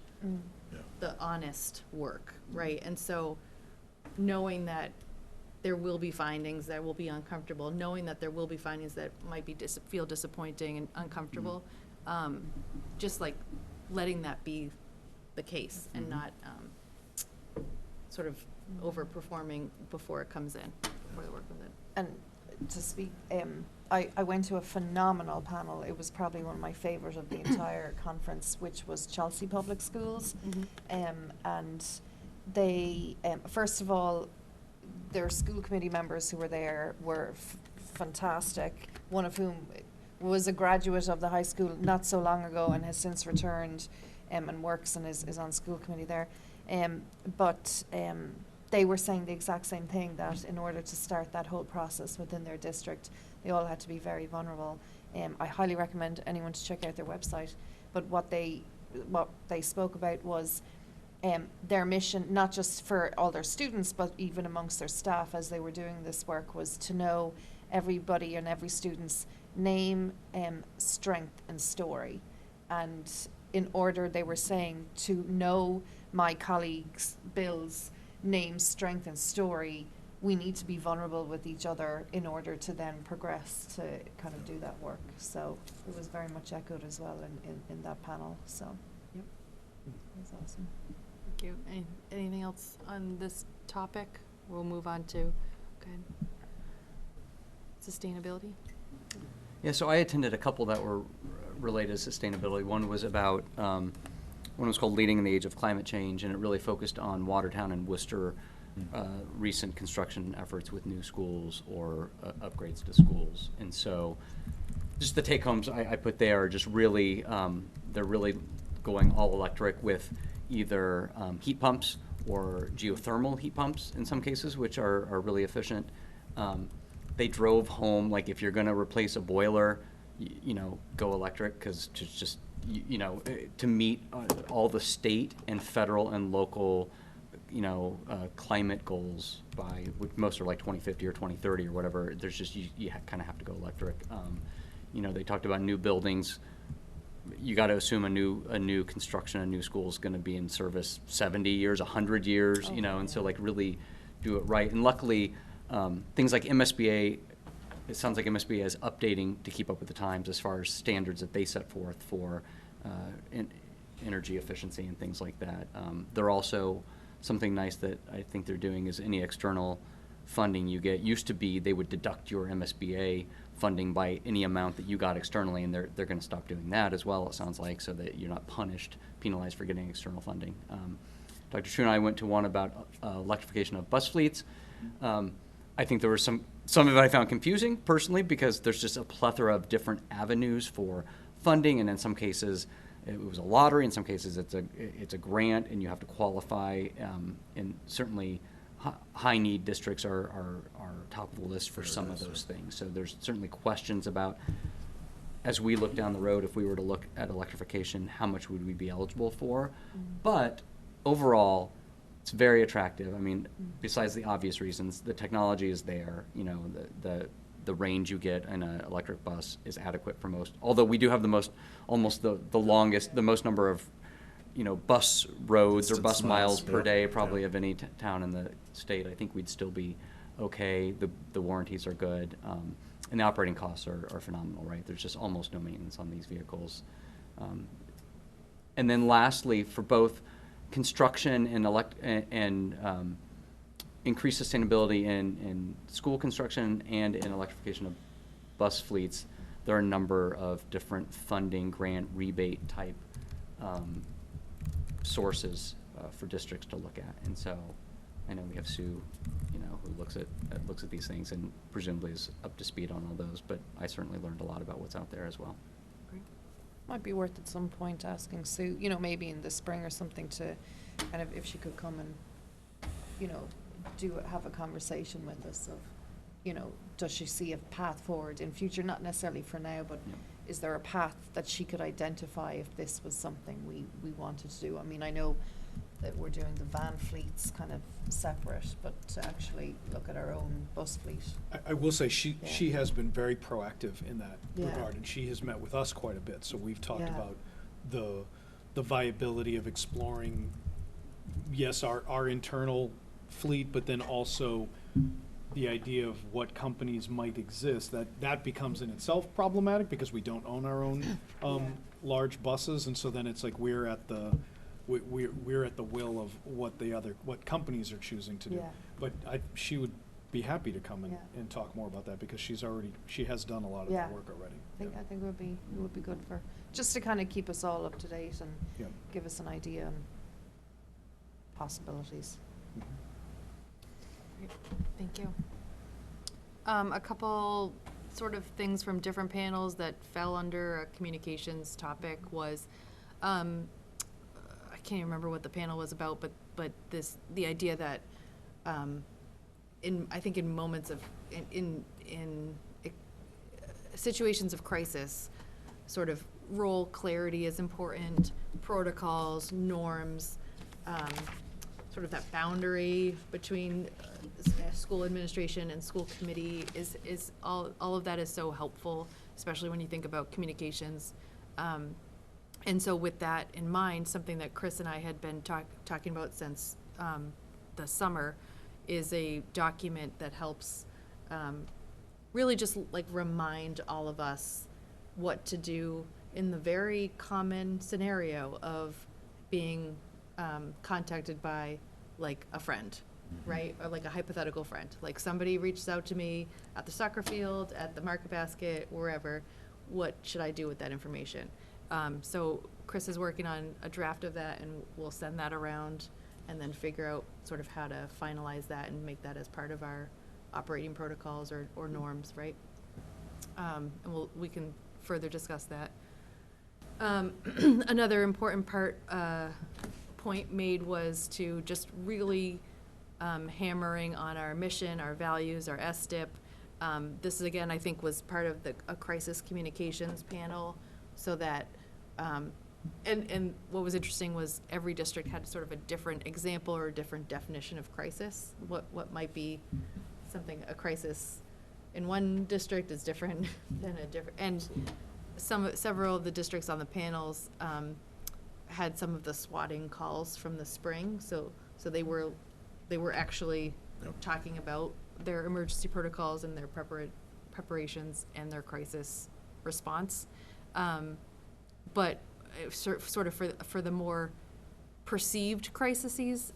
the honest work, right? And so knowing that there will be findings that will be uncomfortable, knowing that there will be findings that might be feel disappointing and uncomfortable, just like letting that be the case and not sort of overperforming before it comes in, before the work comes in. And to speak, I went to a phenomenal panel. It was probably one of my favorite of the entire conference, which was Chelsea Public Schools. And they, first of all, their school committee members who were there were fantastic, one of whom was a graduate of the high school not so long ago and has since returned and works and is on school committee there. But they were saying the exact same thing, that in order to start that whole process within their district, they all had to be very vulnerable. I highly recommend anyone to check out their website. But what they spoke about was their mission, not just for all their students, but even amongst their staff as they were doing this work, was to know everybody and every student's name, strength, and story. And in order, they were saying, to know my colleagues, Bill's name, strength, and story, we need to be vulnerable with each other in order to then progress to kind of do that work. So it was very much echoed as well in that panel. So, Yep. it was awesome. Thank you. Anything else on this topic? We'll move on to, sustainability. Yeah, so I attended a couple that were related to sustainability. One was about, one was called Leading in the Age of Climate Change, and it really focused on Watertown and Worcester recent construction efforts with new schools or upgrades to schools. And so just the take-homes I put there are just really, they're really going all electric with either heat pumps or geothermal heat pumps in some cases, which are really efficient. they drove home, like, if you're gonna replace a boiler, you know, go electric, because just, you know, to meet all the state and federal and local, you know, climate goals by, which most are like 2050 or 2030 or whatever, there's just, you kind of have to go electric. You know, they talked about new buildings. You got to assume a new construction, a new school is going to be in service 70 years, 100 years, you know, and so like really do it right. And luckily, things like MSBA, it sounds like MSBA is updating to keep up with the times as far as standards that they set forth for energy efficiency and things like that. They're also, something nice that I think they're doing is any external funding you get, used to be they would deduct your MSBA funding by any amount that you got externally, and they're going to stop doing that as well, it sounds like, so that you're not penalized for getting external funding. Dr. True and I went to one about electrification of bus fleets. I think there were some of it I found confusing personally, because there's just a plethora of different avenues for funding, and in some cases it was a lottery, in some cases it's a grant, and you have to qualify, and certainly high need districts are top of the list for some of those things. So there's certainly questions about, as we look down the road, if we were to look at electrification, how much would we be eligible for? But overall, it's very attractive. I mean, besides the obvious reasons, the technology is there. You know, the range you get in an electric bus is adequate for most. Although we do have almost the longest, the most number of, you know, bus roads or bus miles per day probably of any town in the state. I think we'd still be okay. The warranties are good, and the operating costs are phenomenal. Right? There's just almost no maintenance on these vehicles. And then lastly, for both construction and increased sustainability in school construction and in electrification of bus fleets, there are a number of different funding, grant, rebate type sources for districts to look at. And so I know we have Sue, you know, who looks at these things and presumably is up to speed on all those, but I certainly learned a lot about what's out there as well. Might be worth at some point asking Sue, you know, maybe in the spring or something, to kind of, if she could come and, you know, have a conversation with us of, you know, does she see a path forward in future, not necessarily for now, but is there a path that she could identify if this was something we wanted to do? I mean, I know that we're doing the van fleets kind of separate, but to actually look at our own bus fleet. I will say she has been very proactive in that Yeah. regard, and she has met with us quite a bit. So we've talked Yeah. about the viability of exploring, yes, our internal fleet, but then also the idea of what companies might exist. That becomes in itself problematic because we don't own our own large buses, and so then it's like we're at the will of what companies are choosing to do. Yeah. But she would be happy to come Yeah. and talk more about that, because she has done a lot of Yeah. that work already. I think it would be good for, just to kind of keep us all up to date and Yeah. give us an idea on possibilities. Great. Thank you. A couple sort of things from different panels that fell under a communications topic was, I can't even remember what the panel was about, but the idea that, I think in moments of, in situations of crisis, sort of role clarity is important, protocols, norms, sort of that boundary between school administration and school committee is all of that is so helpful, especially when you think about communications. And so with that in mind, something that Chris and I had been talking about since the summer is a document that helps really just like remind all of us what to do in the very common scenario of being contacted by like a friend, right? Or like a hypothetical friend. Like somebody reaches out to me at the soccer field, at the market basket, wherever. What should I do with that information? So Chris is working on a draft of that, and we'll send that around and then figure out sort of how to finalize that and make that as part of our operating protocols or norms, right? And we can further discuss that. Another important point made was to just really hammering on our mission, our values, our STIP, This, again, I think was part of a crisis communications panel, so that, and what was interesting was every district had sort of a different example or a different definition of crisis. What might be a crisis in one district is different than a different, and several of the districts on the panels had some of the swatting calls from the spring, so they were actually talking about their emergency protocols and their preparations and their crisis response. But sort of for the more perceived crises,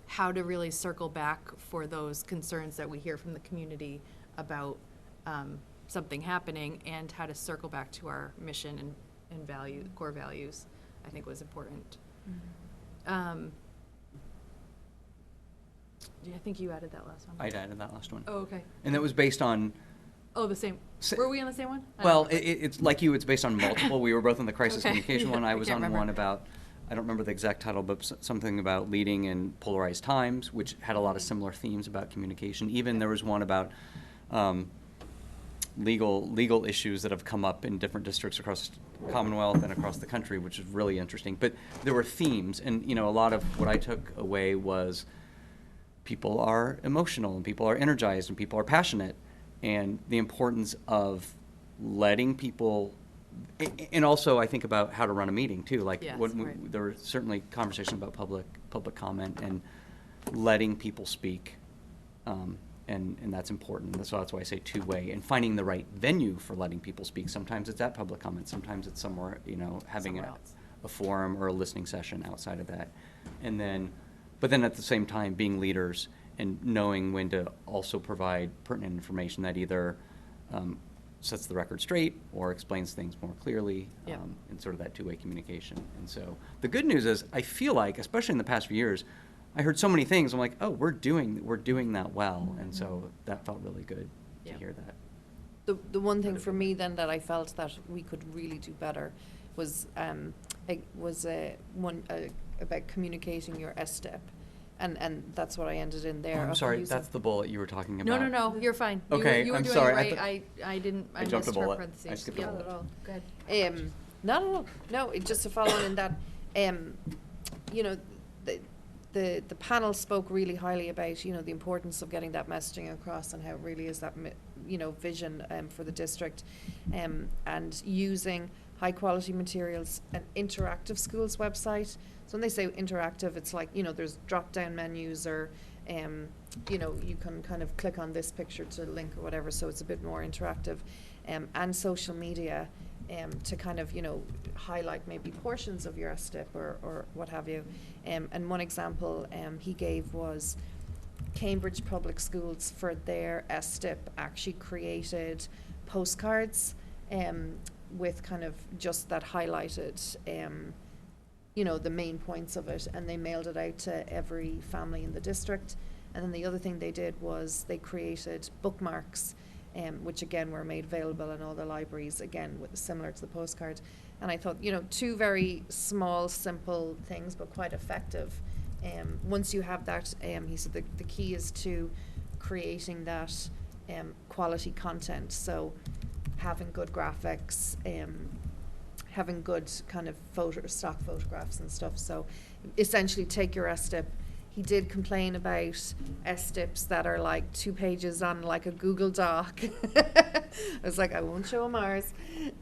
how to really circle back for those concerns that we hear from the community about something happening, and how to circle back to our mission and value, core values, I think was important. Yeah, I think you added that last one. I'd added that last one. Oh, okay. And that was based on, Oh, the same. Were we on the same one? I don't well, remember. it's like you, it's based on multiple. We were both on the crisis Okay. communication one. I I was can't on remember. one about, I don't remember the exact title, but something about leading in polarized times, which had a lot of similar themes about communication. Even there was one about legal issues that have come up in different districts across Commonwealth and across the country, which is really interesting. But there were themes, and a lot of what I took away was people are emotional, and people are energized, and people are passionate, and the importance of letting people, and also I think about how to run a meeting too. Like Yes, right. there were certainly conversations about public comment and letting people speak, and that's important. So that's why I say two-way, and finding the right venue for letting people speak. Sometimes it's at public comment, sometimes it's somewhere, having Somewhere else. a forum or a listening session outside of that, but then at the same time being leaders and knowing when to also provide pertinent information that either sets the record straight or explains things more clearly, Yep. and sort of that two-way communication. And so the good news is, I feel like, especially in the past few years, I heard so many things. I'm like, oh, we're doing that well, and so that felt really good to Yeah. hear that. The one thing for me then that I felt that we could really do better was about communicating your S-step, and that's what I ended in there. Oh, I'm of sorry, using- that's the bullet you were talking about. No, you're fine. Okay, you were I'm doing sorry. It right. I I didn't. I jumped a missed her bullet. parentheses. I skipped a Yeah, bullet. not at all. Go ahead. No, just to follow on in that, the panel spoke really highly about, the importance of getting that messaging across, and how it really is that, vision for the district, and using high quality materials, an interactive schools website. So when they say interactive, it's like, there's drop down menus, or, you can kind of click on this picture to link or whatever, so it's a bit more interactive, and social media, to kind of, highlight maybe portions of your STIP or what have you. And one example he gave was Cambridge Public Schools, for their STIP, actually created postcards with kind of just that highlighted, the main points of it, and they mailed it out to every family in the district. And then the other thing they did was they created bookmarks, which again were made available in all the libraries, again similar to the postcard. And I thought, two very small, simple things, but quite effective. Once you have that, he said the key is to creating that quality content. So having good graphics, having good kind of stock photographs and stuff. So essentially take your STIP. He did complain about STIPs that are like 2 pages on like a Google Doc. I was like, I won't show him ours.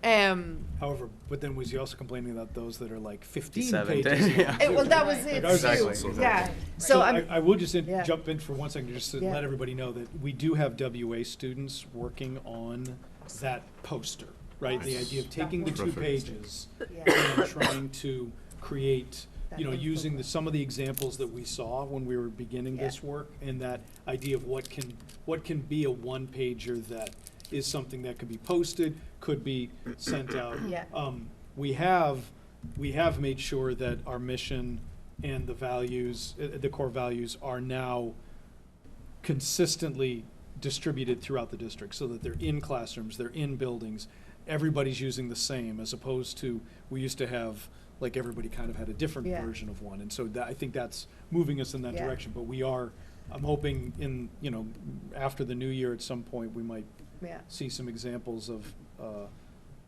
However, but then was he also complaining about those that are like 15 7 pages? yeah. Well, that was it Exactly. too. Exactly. Yeah. So I'm, I will just yeah. jump in for 1 second, just to Yeah. let everybody know that we do have WA students working on that poster, right? The idea of taking the 2 pages Yeah. and trying to create, That using some of the examples that we saw when we were beginning Yeah. this work, and that idea of what can be a 1-pager that is something that could be posted, could be sent out. Yeah. We have made sure that our mission and the values, the core values, are now consistently distributed throughout the district, so that they're in classrooms, they're in buildings, everybody's using the same, as opposed to, we used to have, like, everybody kind of had a different Yeah. version of one. And so I think that's moving us in that Yeah. direction, but we are I'm hoping after the new year at some point, we might Yeah. see some examples of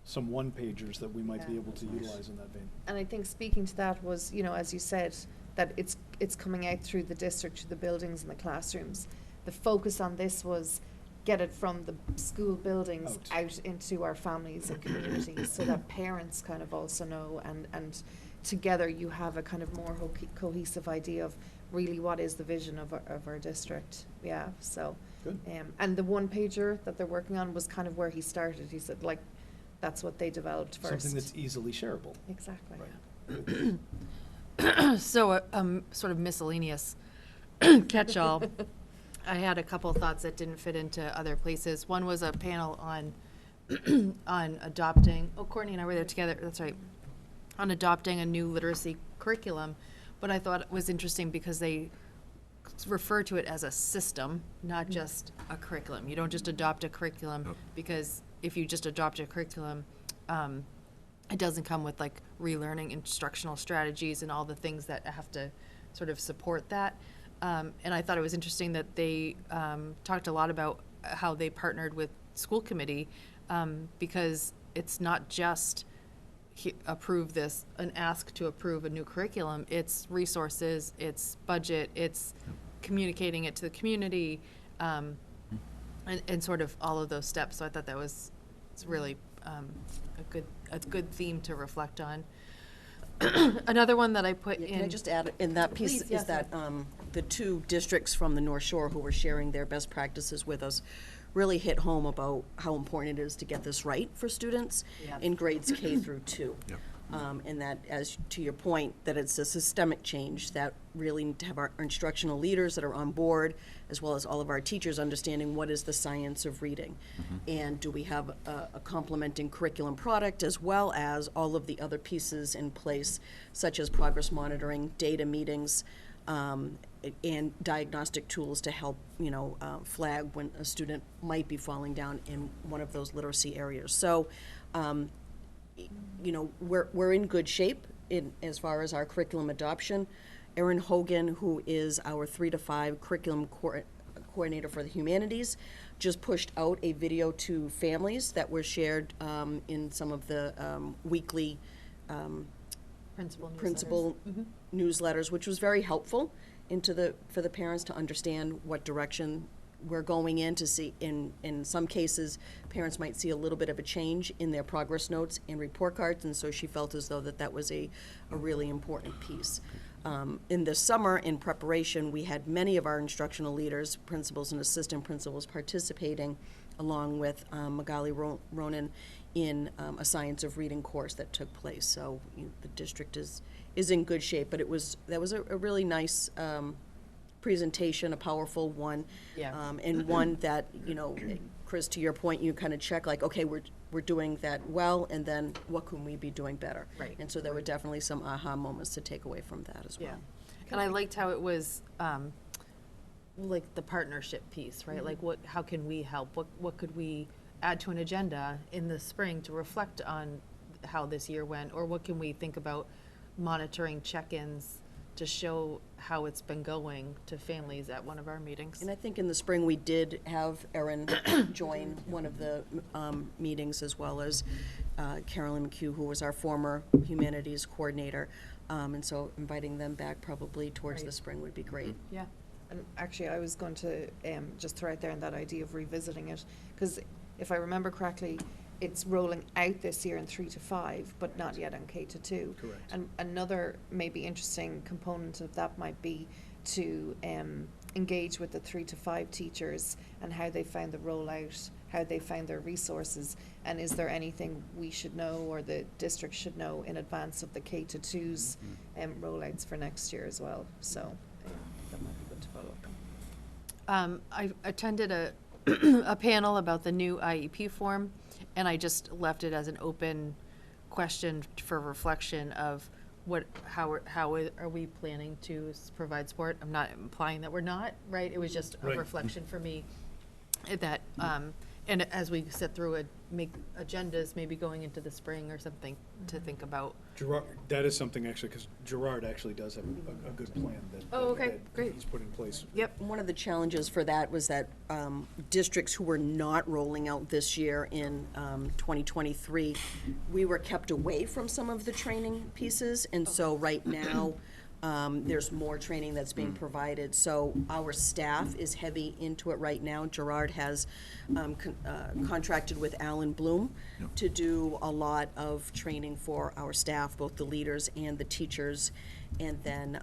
some one-pagers that we might be Yeah. able to utilize in that vein. And I think speaking to that was, as you said, that it's coming out through the district, through the buildings and the classrooms. The focus on this was get it from the school buildings out into our families and communities, so that parents kind of also know, and together you have a kind of more cohesive idea of really what is the vision of our district. Yeah, so. Good. And the one pager that they're working on was kind of where he started. He said, like, that's what they developed first. Something that's easily shareable. Exactly. So, sort of miscellaneous catch-all. I had a couple thoughts that didn't fit into other places. One was a panel on on adopting. Oh, Courtney and I were there together. That's right. On adopting a new literacy curriculum, but I thought it was interesting because they refer to it as a system, not just a curriculum. You don't just adopt a curriculum because if you just adopt a curriculum, it doesn't come with like relearning instructional strategies and all the things that have to sort of support that. And I thought it was interesting that they talked a lot about how they partnered with school committee because it's not just approve this, an ask to approve a new curriculum. It's resources, it's budget, it's communicating it to the community, and sort of all of those steps. So I thought that was really a good theme to reflect on. Another one that I put in. Can I just add in that piece? Please, yes. Is that the two districts from the North Shore who were sharing their best practices with us really hit home about how important it is to get this right for students in grades K through 2. And that, as to your point, that it's a systemic change that really need to have our instructional leaders that are on board, as well as all of our teachers understanding what is the science of reading. And do we have a complementing curriculum product, as well as all of the other pieces in place, such as progress monitoring, data meetings, and diagnostic tools to help, flag when a student might be falling down in one of those literacy areas. So, we're in good shape as far as our curriculum adoption. Erin Hogan, who is our 3 to 5 curriculum coordinator for the humanities, just pushed out a video to families that were shared in some of the weekly principal newsletters, which was very helpful for the parents to understand what direction we're going in, to see in some cases parents might see a little bit of a change in their progress notes and report cards, and so she felt as though that was a really important piece. In the summer, in preparation, we had many of our instructional leaders, principals and assistant principals participating along with Magali Ronan in a science of reading course that took place. So the district is in good shape, but that was a really nice presentation, a powerful one, and one that, Chris, to your point, you kind of check like, okay, we're doing that well, and then what can we be doing better? Right. And so there were definitely some aha moments to take away from that as well. Yeah. And I liked how it was like the partnership piece, right? Like how can we help? What could we add to an agenda in the spring to reflect on how this year went? Or what can we think about monitoring check-ins to show how it's been going to families at one of our meetings? And I think in the spring, we did have Erin join one of the meetings, as well as Carolyn McHugh, who was our former humanities coordinator. And so inviting them back probably towards the spring would be great. Yeah. And actually, I was going to just throw out there in that idea of revisiting it, because if I remember correctly, it's rolling out this year in 3 to 5, but not yet on K to 2. Correct. And another maybe interesting component of that might be to engage with the 3 to 5 teachers and how they found the rollout, how they found their resources, and is there anything we should know or the district should know in advance of the K to 2's rollouts for next year as well. So that might be good to follow up. I attended a panel about the new IEP form, and I just left it as an open question for reflection of how are we planning to provide support? I'm not implying that we're not, right? It was just a reflection for me that And as we sit through it, make agendas, maybe going into the spring or something to think about. Gerard, that is something actually, because Gerard actually does have a good plan that. Oh, okay, that great. He's put in place. Yep. One of the challenges for that was that districts who were not rolling out this year in 2023, we were kept away from some of the training pieces, and so right now, there's more training that's being provided. So our staff is heavy into it right now. Gerard has contracted with Alan Bloom to do a lot of training for our staff, both the leaders and the teachers. And then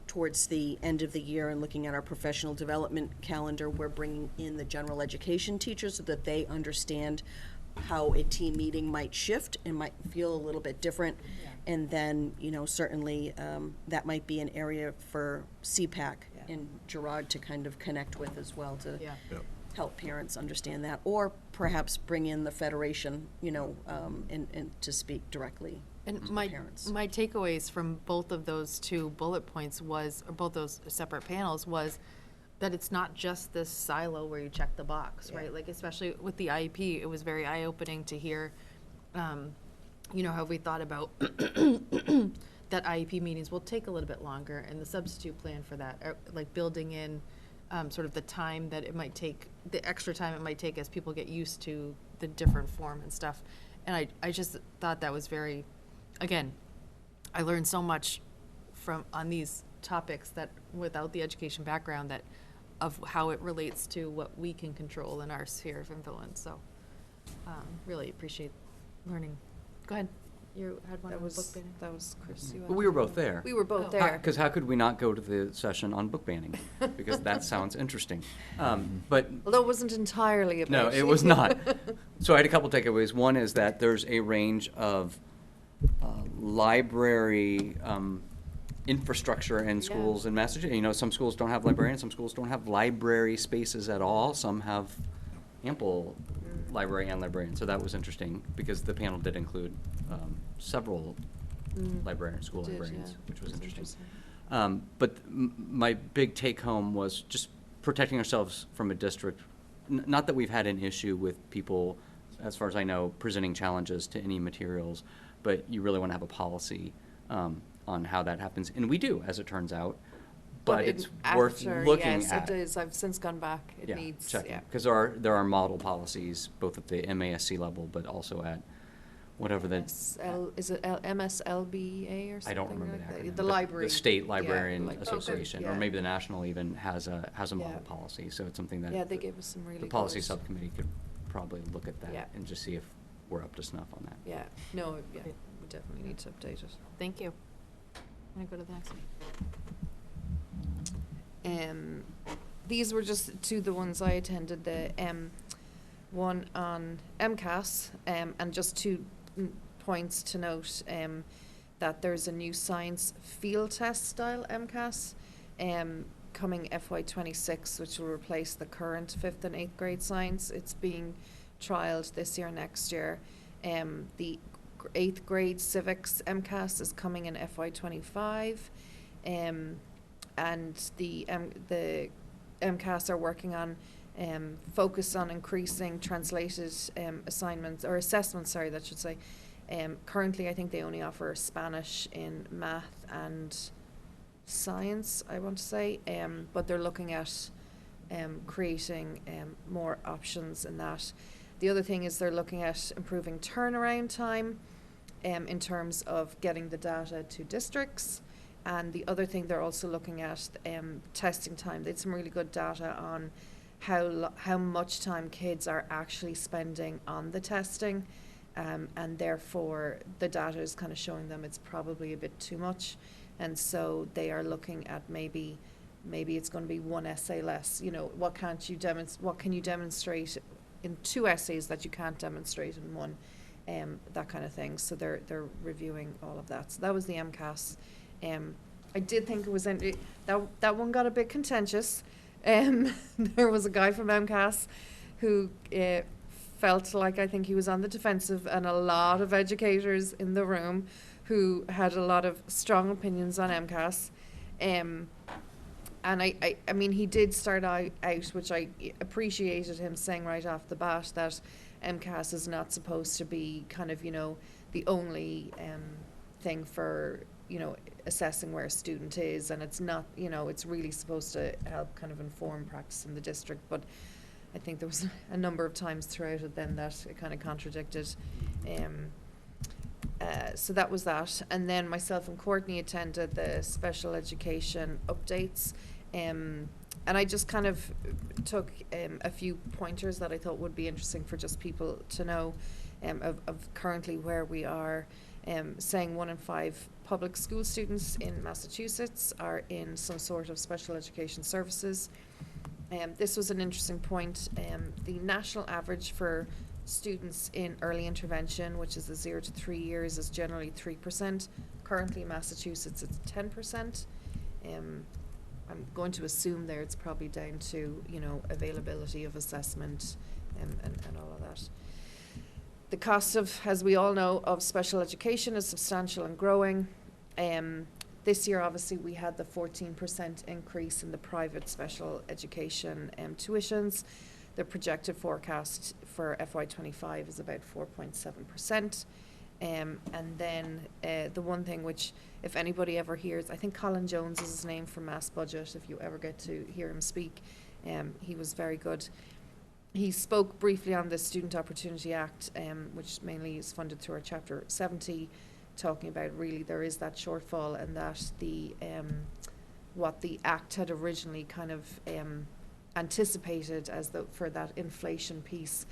towards the end of the year and looking at our professional development calendar, we're bringing in the general education teachers so that they understand how a team meeting might shift and might feel a little bit different. And then, certainly that might be an area for CPAC and Gerard to kind of connect with as well to help parents understand that, or perhaps bring in the federation, and to speak directly And to my, the parents. my takeaways from both of those two bullet points was, or both those separate panels, was that it's not just this silo where you check the box, right? Like, especially with the IEP, it was very eye-opening to hear, how we thought about that IEP meetings will take a little bit longer, and the substitute plan for that, like building in sort of the time that it might take, the extra time it might take as people get used to the different form and stuff. And I just thought that was very, again, I learned so much on these topics that without the education background that of how it relates to what we can control in our sphere of influence. So really appreciate learning. Go ahead. You had one on book banning? That was Chris. But we were both there. We were both there. Because how could we not go to the session on book banning? Because that sounds interesting. But Although it wasn't entirely about. no, it was not. So I had a couple takeaways. One is that there's a range of library infrastructure in schools in Massachusetts. Some schools don't have librarians, some schools don't have library spaces at all, some have ample library and librarians. So that was interesting because the panel did include several school librarians, which was interesting. But my big take home was just protecting ourselves from a district. Not that we've had an issue with people, as far as I know, presenting challenges to any materials, but you really want to have a policy on how that happens. And we do, as it turns out. But it's worth looking at. Yes, it is. I've since gone back. It needs, checking. Because there are model policies, both at the MASC level, but also at whatever the. Is it MSLBA or something? I don't remember like the that? acronym. The but library. The State Librarian like- Association, or yeah. maybe the national even has a model policy. So it's something that. Yeah, they gave us some really The policy good- subcommittee could probably look at that Yeah. and just see if we're up to snuff on that. Yeah, no, yeah, we definitely need to update it. Thank you. I'm gonna go to the next one. These were just two of the ones I attended, the one on MCAS, and just 2 points to note, that there's a new science field test style MCAS coming FY26, which will replace the current 5th and 8th grade science. It's being trialed this year, next year. The 8th grade civics MCAS is coming in FY25. And the MCAS are working on focus on increasing translated assignments or assessments, sorry, that should say. Currently, I think they only offer Spanish in math and science, I want to say, but they're looking at creating more options in that. The other thing is they're looking at improving turnaround time in terms of getting the data to districts. And the other thing they're also looking at testing time. They had some really good data on how much time kids are actually spending on the testing, and therefore the data is kind of showing them it's probably a bit too much, and so they are looking at maybe it's going to be 1 essay less. What can you demonstrate in 2 essays that you can't demonstrate in 1, that kind of thing. So they're reviewing all of that. So that was the MCAS. I did think it was that one got a bit contentious. There was a guy from MCAS who felt like I think he was on the defensive, and a lot of educators in the room who had a lot of strong opinions on MCAS. and I mean, he did start out, which I appreciated him saying right off the bat, that MCAS is not supposed to be kind of, the only thing for, assessing where a student is, and it's not, it's really supposed to help kind of inform practice in the district. But I think there was a number of times throughout it then that it kind of contradicted. So that was that. And then myself and Courtney attended the special education updates. And I just kind of took a few pointers that I thought would be interesting for just people to know of currently where we are. Saying 1 in 5 public school students in Massachusetts are in some sort of special education services. This was an interesting point. The national average for students in early intervention, which is the 0 to 3 years, is generally 3%. Currently in Massachusetts, it's 10%. I'm going to assume there it's probably down to, availability of assessment and all of that. The cost of, as we all know, of special education is substantial and growing. This year, obviously, we had the 14% increase in the private special education tuitions. The projected forecast for FY25 is about 4.7%. And then the one thing which, if anybody ever hears, I think Colin Jones is his name from Mass Budget, if you ever get to hear him speak, he was very good. He spoke briefly on the Student Opportunity Act, which mainly is funded through our Chapter 70, talking about really there is that shortfall, and that the what the Act had originally kind of anticipated as for that inflation piece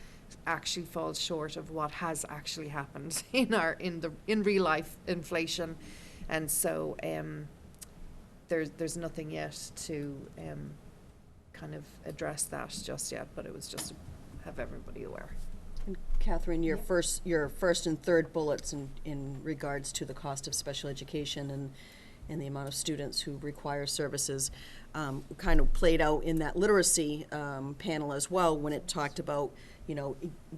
actually falls short of what has actually happened in real life inflation, and so there's nothing yet to kind of address that just yet, but it was just to have everybody aware. And Catherine, your first and third bullets in regards to the cost of special education and the amount of students who require services kind of played out in that literacy panel as well, when it talked about,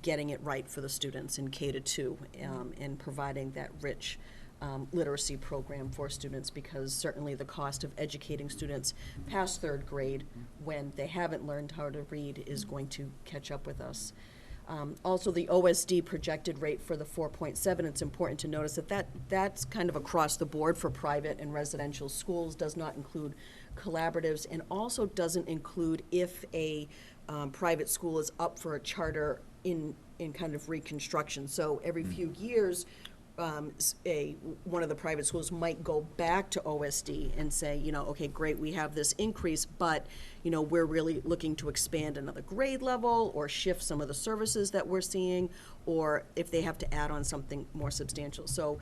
getting it right for the students in K-2 and providing that rich literacy program for students, because certainly the cost of educating students past third grade when they haven't learned how to read is going to catch up with us. Also, the OSD projected rate for the 4.7, it's important to notice that's kind of across the board for private and residential schools, does not include collaboratives, and also doesn't include if a private school is up for a charter in kind of reconstruction. So every few years, one of the private schools might go back to OSD and say, okay, great, we have this increase, but, we're really looking to expand another grade level or shift some of the services that we're seeing, or if they have to add on something more substantial. So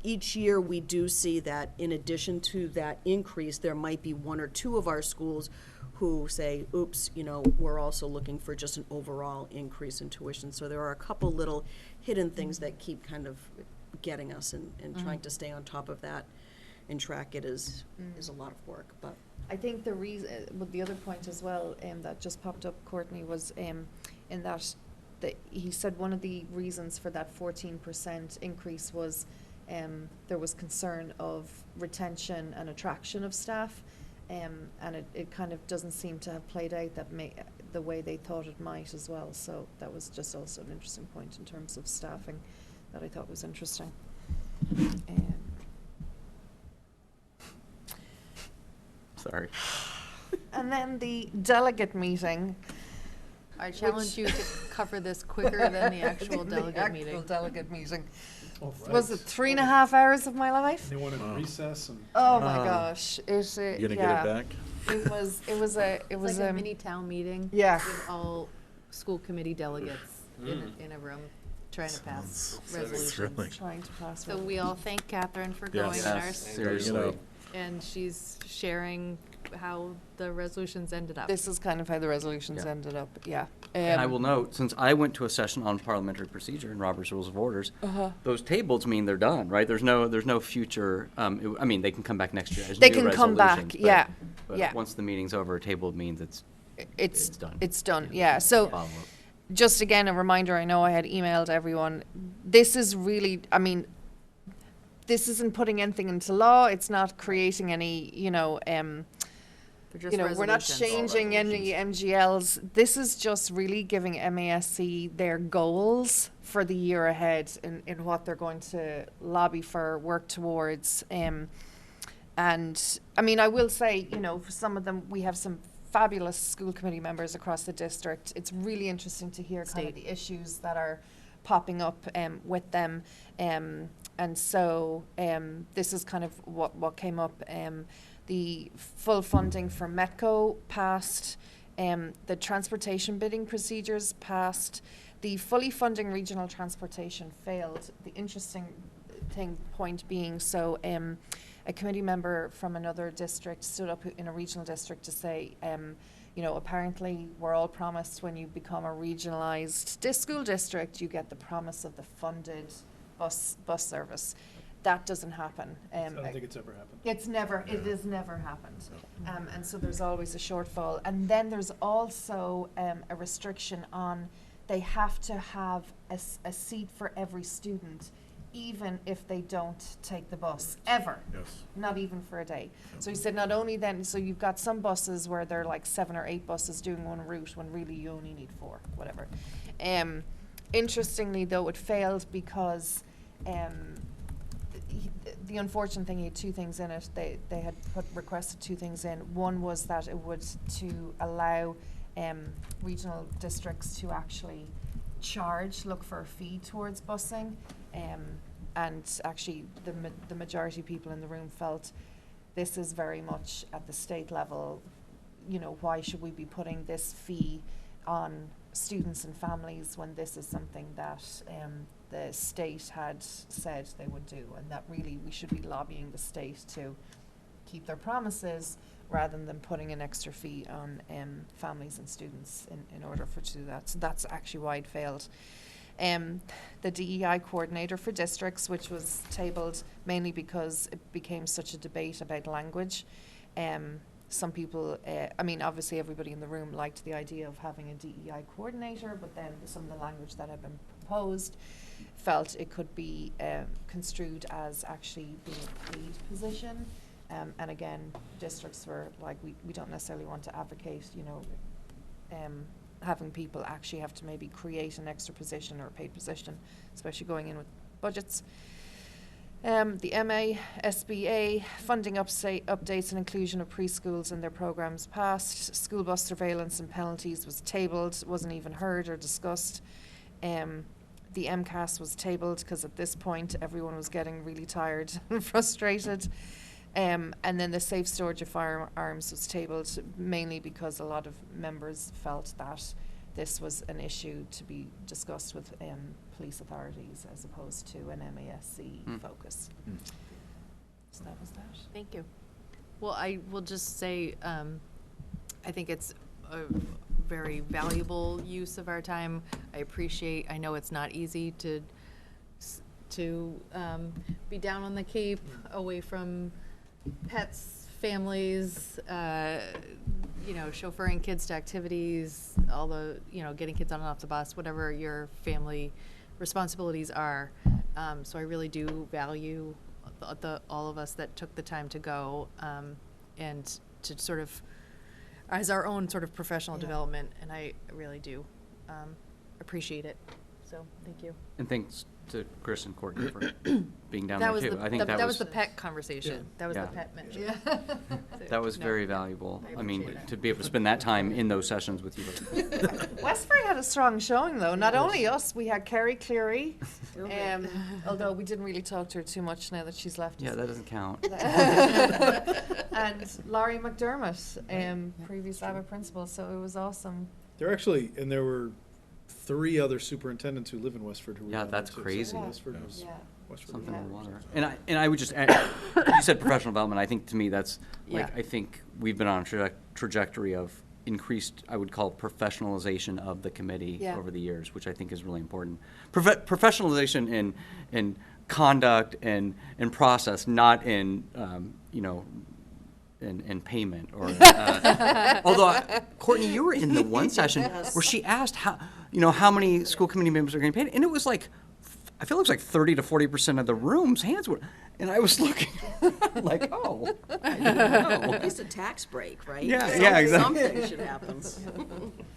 each year we do see that in addition to that increase, there might be 1 or 2 of our schools who say, oops, we're also looking for just an overall increase in tuition. So there are a couple little hidden things that keep kind of getting us and trying to stay on top of that and track it is a lot of work. But I think the reason, the other point as well that just popped up, Courtney, was in that he said one of the reasons for that 14% increase was there was concern of retention and attraction of staff. And it kind of doesn't seem to have played out the way they thought it might as well. So that was just also an interesting point in terms of staffing that I thought was interesting. Sorry. And then the delegate meeting. I challenge you to cover this quicker than the actual delegate meeting. Actual delegate meeting. Oh, Was it 3.5 hours of my life? They wanted a recess and. Oh my gosh! You gonna get it back? It was Like a mini town meeting. Yeah. With all school committee delegates in a room trying to pass resolutions. trying to pass. So we all thank Catherine for going Yes. in Yes, ours, seriously. and she's sharing how the resolutions ended up. This is kind of how the resolutions Yeah. ended up. Yeah. And I will note, since I went to a session on parliamentary procedure and Robert's Rules of Orders, those tabled mean they're done, right? There's no future, I mean, they can come back next year as They new can come back, resolutions, but- yeah, But yeah. once the meeting's over, tabled means it's done. It's done. Yeah. So. Follow up. Just again, a reminder, I know I had emailed everyone. This is really, I mean, this isn't putting anything into law. It's not creating any, They're just you know, we're not resolutions. changing any MGLs. This is just really giving MASC their goals for the year ahead in what they're going to lobby for, work towards. And I mean, I will say, you know, for some of them, we have some fabulous school committee members across the district. It's really interesting to hear kind of the issues that are popping up with them. And so this is kind of what came up. The full funding for METCO passed. The transportation bidding procedures passed. The fully funding regional transportation failed. The interesting point being, so a committee member from another district stood up in a regional district to say, you know, apparently we're all promised when you become a regionalised school district, you get the promise of the funded bus service. That doesn't happen. I don't think it's ever happened. It has never happened. And so there's always a shortfall. And then there's also a restriction on they have to have a seat for every student, even if they don't take the bus, ever. Yes. Not even for a day. So he said not only then, so you've got some buses where there are like 7 or 8 buses doing one route when really you only need 4, whatever. Interestingly though, it failed because the unfortunate thing, he had 2 things in it. They had requested 2 things in. One was that it would to allow regional districts to actually look for a fee towards busing. And actually the majority of people in the room felt this is very much at the state level. You know, why should we be putting this fee on students and families when this is something that the state had said they would do, and that really we should be lobbying the state to keep their promises rather than putting an extra fee on families and students in order for to do that. So that's actually why it failed. The DEI coordinator for districts, which was tabled mainly because it became such a debate about language. Some people, I mean, obviously everybody in the room liked the idea of having a DEI coordinator, but then some of the language that had been proposed felt it could be construed as actually being a paid position. And again, districts were like, we don't necessarily want to advocate, you know, having people actually have to maybe create an extra position or a paid position, especially going in with budgets. The MA, SBA, funding updates and inclusion of preschools in their programs passed. School bus surveillance and penalties was tabled, wasn't even heard or discussed. The MCAS was tabled because at this point everyone was getting really tired and frustrated. And then the safe storage of firearms was tabled mainly because a lot of members felt that this was an issue to be discussed with police authorities as opposed to an MASC focus. So that was that. Thank you. Well, I will just say, I think it's a very valuable use of our time. I know it's not easy to be down on the Cape, away from pets, families, you know, chauffeuring kids to activities, all the, you know, getting kids on and off the bus, whatever your family responsibilities are. So I really do value all of us that took the time to go and to sort of, as our own sort of professional development, and I really do appreciate it. So thank you. And thanks to Chris and Courtney for being down That there was too. I think that was the pet conversation. Yeah. That was Yeah. the pet mention. That was No, very valuable. I I mean, appreciate that. to be able to spend that time in those sessions with you. Westford had a strong showing though. Not only us, we had Kerry Cleary, although we didn't really talk to her too much now that she's left Yeah, us. that doesn't count. And Laurie McDermott, previous Abbott principal, so it was awesome. There were 3 other superintendents who live in Westford who were Yeah, down there, that's too. So crazy. Westford was, Yeah. Westford Something was in the awesome. water. And I would just add, you said professional development. I think to me that's like, Yeah. I think we've been on a trajectory of increased, I would call professionalization of the committee Yeah. over the years, which I think is really important. Professionalization in conduct and process, not in, you know, in payment or, although Courtney, you were in the one session where she asked how many school committee members are getting paid, and it was like, I feel it was like 30 to 40% of the room's hands were, and I was looking like, oh, I didn't know. At least a tax break, right? Yeah, yeah, exactly. Something should happen.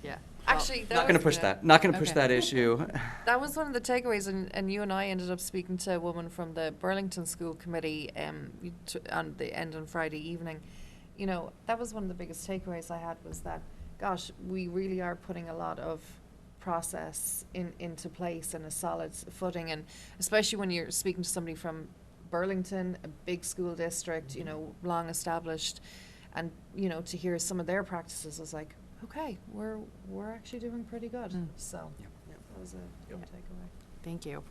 Yeah. Actually, Not gonna push that, not gonna push Okay. that issue. that was one of the takeaways, and you and I ended up speaking to a woman from the Burlington School Committee on the end on Friday evening. You know, that was one of the biggest takeaways I had was that, gosh, we really are putting a lot of process into place and a solid footing, and especially when you're speaking to somebody from Burlington, a big school district, you know, long established, and, you know, to hear some of their practices was like, okay, we're actually doing pretty good. So that was a good takeaway. Thank you.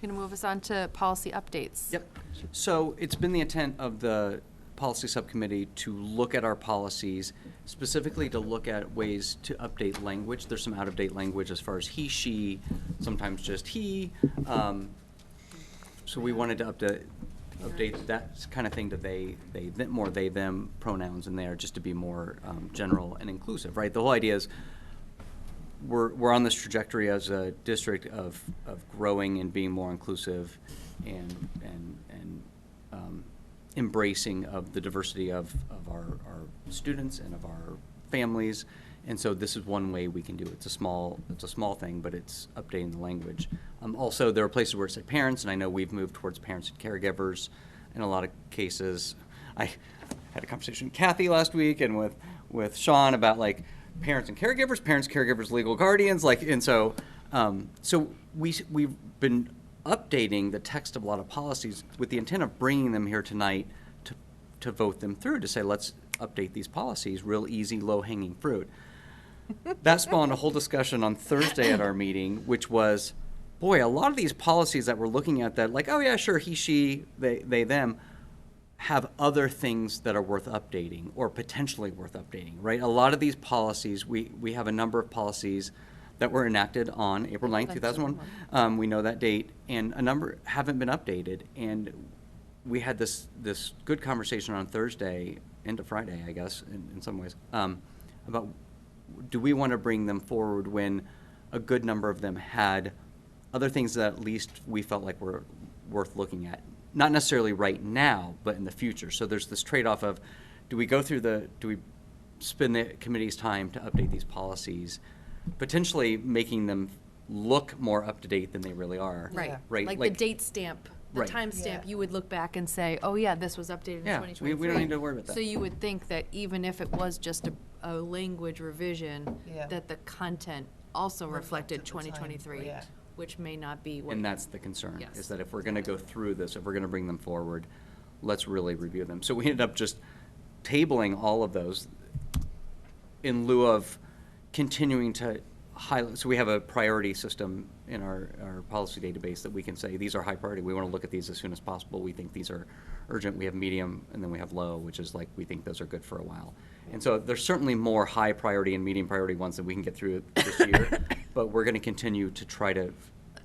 Going to move us on to policy updates. Yep. So it's been the intent of the policy subcommittee to look at our policies, specifically to look at ways to update language. There's some out-of-date language as far as he, she, sometimes just he. So we wanted to update that kind of thing to they, more they, them pronouns in there, just to be more general and inclusive, right? The whole idea is we're on this trajectory as a district of growing and being more inclusive and embracing of the diversity of our students and of our families. And so this is one way we can do it. It's a small thing, but it's updating the language. Also, there are places where it said parents, and I know we've moved towards parents and caregivers in a lot of cases. I had a conversation with Kathy last week and with Sean about like parents and caregivers, legal guardians, like, and so we've been updating the text of a lot of policies with the intent of bringing them here tonight to vote them through, to say, let's update these policies, real easy, low-hanging fruit. That spawned a whole discussion on Thursday at our meeting, which was, boy, a lot of these policies that we're looking at that, like, oh yeah, sure, he, she, they, them, have other things that are worth updating or potentially worth updating, right? A lot of these policies, we have a number of policies that were enacted on April 9th, 2001. We know that date, and a number haven't been updated. And we had this good conversation on Thursday, into Friday, I guess, in some ways, about do we want to bring them forward when a good number of them had other things that at least we felt like were worth looking at. Not necessarily right now, but in the future. So there's this trade-off of, do we spend the committee's time to update these policies, potentially making them look more up-to-date than they really are. Right. Yeah. Right. Like the date stamp, the Right. time stamp, Yeah. you would look back and say, oh yeah, this was updated in Yeah, 2023. we don't need to worry about that. So you would think that even if it was just a language revision, Yeah. that the content also reflected Reflected the time, 2023, yeah. which may not be what. And that's the concern, Yes. is that if we're going to go through this, if we're going to bring them forward, let's really review them. So we ended up just tabling all of those in lieu of continuing to highlight. So we have a priority system in our policy database that we can say, these are high priority. We want to look at these as soon as possible. We think these are urgent. We have medium, and then we have low, which is like, we think those are good for a while. And so there's certainly more high priority and medium priority ones that we can get through this year, but we're going to continue to try to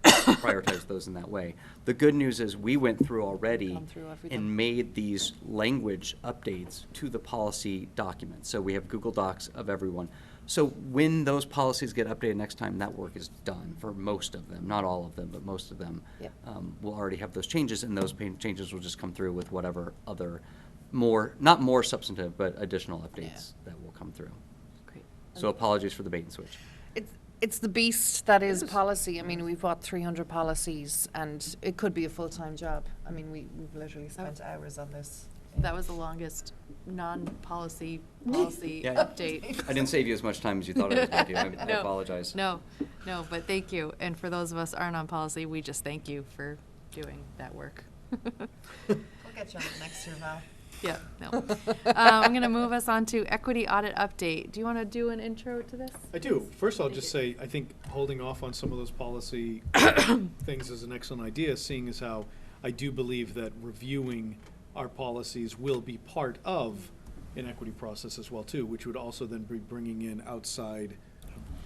prioritize those in that way. The good news is we went through already Gone through everything. and made these language updates to the policy documents. So we have Google Docs of everyone. So when those policies get updated next time, that work is done for most of them, not all of them, but most of them. Yep. We'll already have those changes, and those changes will just come through with whatever other not more substantive, but additional updates that will come through. Great. So apologies for the bait and switch. It's the beast that is policy. I mean, we've got 300 policies, and it could be a full-time job. I mean, we've literally spent hours on this. That was the longest non-policy policy Yeah. update. I didn't save you as much time as you thought I was going to. I No, apologize. No, but thank you. And for those of us aren't on policy, we just thank you for doing that work. We'll get you on it next year, Val. Yeah, no. I'm going to move us on to equity audit update. Do you want to do an intro to this? I do. First, I'll just say, I think holding off on some of those policy things is an excellent idea, seeing as how I do believe that reviewing our policies will be part of an equity process as well, too, which would also then be bringing in outside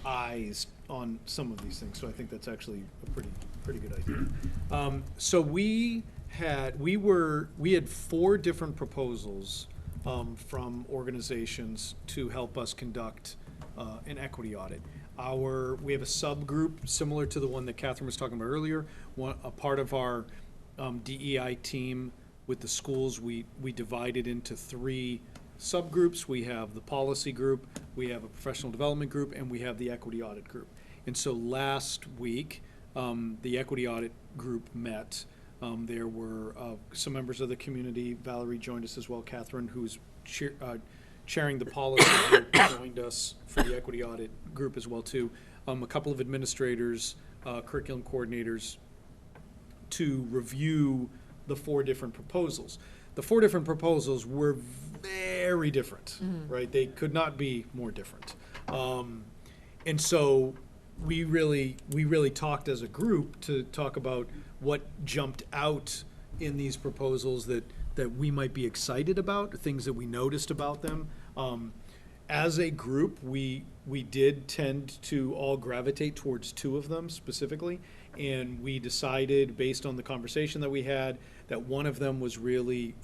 eyes on some of these things. So I think that's actually a pretty good idea. So we had 4 different proposals from organizations to help us conduct an equity audit. We have a subgroup similar to the one that Catherine was talking about earlier. A part of our DEI team with the schools, we divided into 3 subgroups. We have the policy group, we have a professional development group, and we have the equity audit group. And so last week, the equity audit group met. There were some members of the community. Valerie joined us as well. Catherine, who's chairing the policy group, joined us for the equity audit group as well too. A couple of administrators, curriculum coordinators, to review the 4 different proposals. The 4 different proposals were very different, right? They could not be more different. And so we really talked as a group to talk about what jumped out in these proposals that we might be excited about, things that we noticed about them. As a group, we did tend to all gravitate towards 2 of them specifically, and we decided, based on the conversation that we had, that one of them was really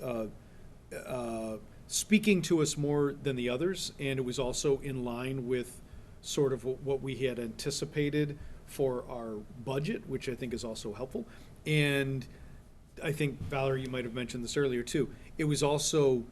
speaking to us more than the others, and it was also in line with sort of what we had anticipated for our budget, which I think is also helpful. And I think, Valerie, you might have mentioned this earlier too. It was also,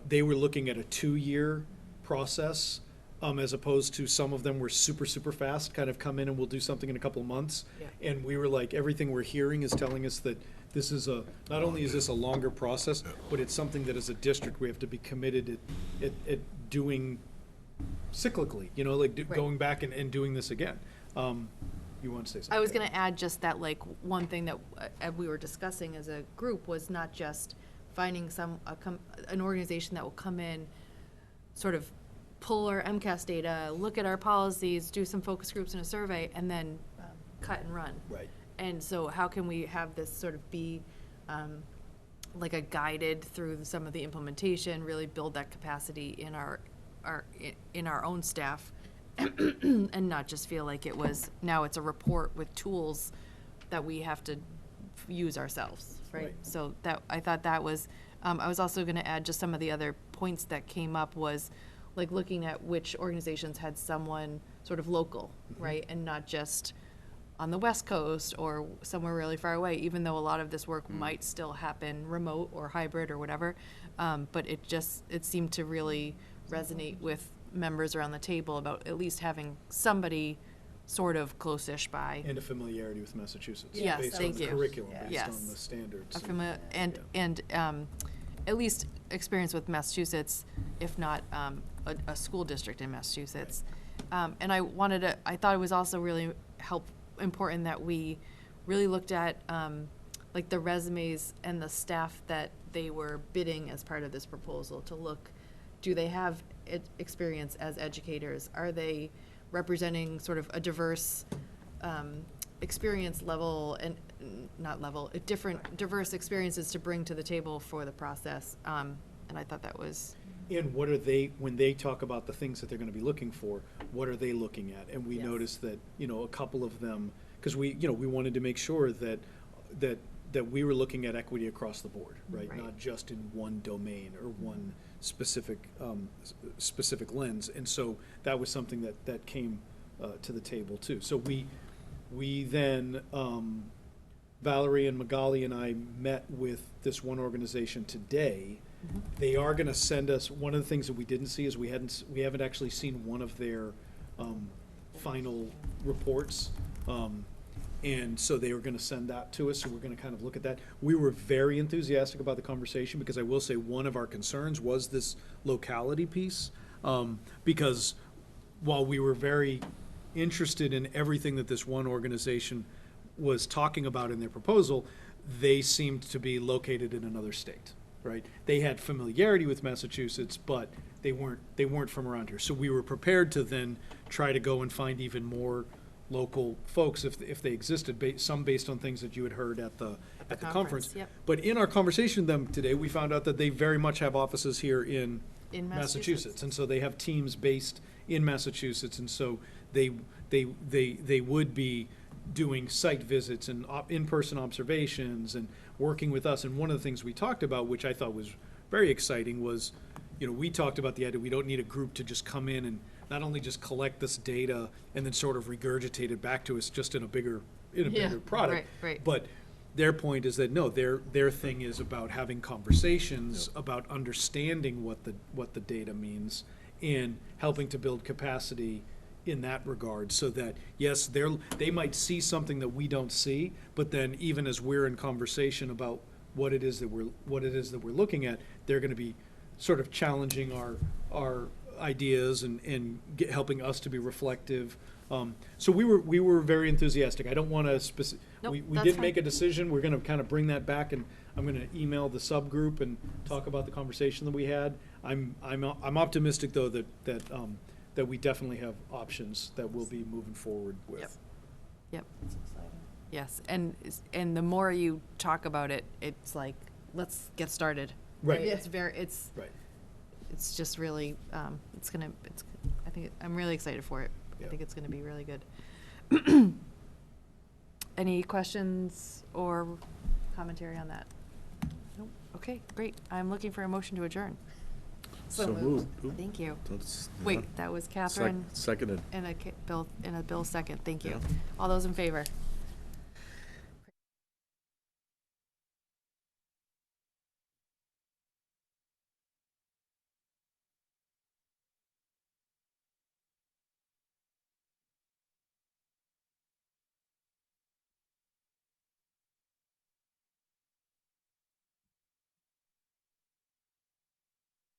they were looking at a 2-year process, as opposed to some of them were super, super fast, kind of come in and we'll do something in a couple of months. Yeah. And we were like, everything we're hearing is telling us that this is not only is this a longer process, but it's something that as a district we have to be committed at doing cyclically, like going back and doing this again. You want to say something? I was going to add just that, like, one thing that we were discussing as a group was not just finding an organization that will come in, sort of pull our MCAS data, look at our policies, do some focus groups and a survey, and then cut and run. Right. And so how can we have this sort of be like a guided through some of the implementation, really build that capacity in our own staff, and not just feel like now it's a report with tools that we have to use ourselves, right? So I thought that was, I was also going to add just some of the other points that came up was like looking at which organizations had someone sort of local, right? And not just on the West Coast or somewhere really far away, even though a lot of this work might still happen remote or hybrid or whatever. But it seemed to really resonate with members around the table about at least having somebody sort of close-ish by. And a familiarity with Massachusetts. Yes, based thank on you. the curriculum, Yeah. based Yes. on the standards. And at least experience with Massachusetts, if not a school district in Massachusetts. And I thought it was also really important that we really looked at like the resumes and the staff that they were bidding as part of this proposal to look, do they have experience as educators? Are they representing sort of a diverse experience level and diverse experiences to bring to the table for the process? And I thought that was. And what are when they talk about the things that they're going to be looking for, what are they looking at? And we noticed that, a couple of them, because we wanted to make sure that we were looking at equity across the board, right? Not just in one domain or one specific lens. And so that was something that came to the table too. So we then, Valerie and Magali and I met with this one organization today. They are going to send us, one of the things that we didn't see is we haven't actually seen one of their final reports. And so they were going to send that to us, so we're going to kind of look at that. We were very enthusiastic about the conversation because I will say one of our concerns was this locality piece, because while we were very interested in everything that this one organization was talking about in their proposal, they seemed to be located in another state, right? They had familiarity with Massachusetts, but they weren't from around here. So we were prepared to then try to go and find even more local folks if they existed, some based on things that you had heard at the conference. Yep. But in our conversation with them today, we found out that they very much have offices here in Massachusetts, and so they have teams based in Massachusetts, and so they would be doing site visits and in-person observations and working with us. And one of the things we talked about, which I thought was very exciting, was we talked about the idea we don't need a group to just come in and not only just collect this data and then sort of regurgitate it back to us just in a bigger, Yeah, product. right. But their point is that, no, their thing is about having conversations, about understanding what the data means, and helping to build capacity in that regard, so that, yes, they might see something that we don't see, but then even as we're in conversation about what it is that we're looking at, they're gonna be sort of challenging our ideas and helping us to be reflective. So we were very enthusiastic. I don't want to Nope, we that's didn't fine. make a decision. We're going to kind of bring that back, and I'm going to email the subgroup and talk about the conversation that we had. I'm optimistic, though, that we definitely have options that we'll be moving forward with. Yep. Yes, and the more you talk about it, it's like, let's get started. Right. It's Right. it's just really, I'm really excited for it. I Yeah. think it's gonna be really good. Any questions or commentary on that? Nope. Okay, great. I'm looking for a motion to adjourn. So moved. Ooh, Thank you. that's- yeah. Wait, that was Catherine Seconded. and a Bill second. Thank you. Yeah. All those in favor?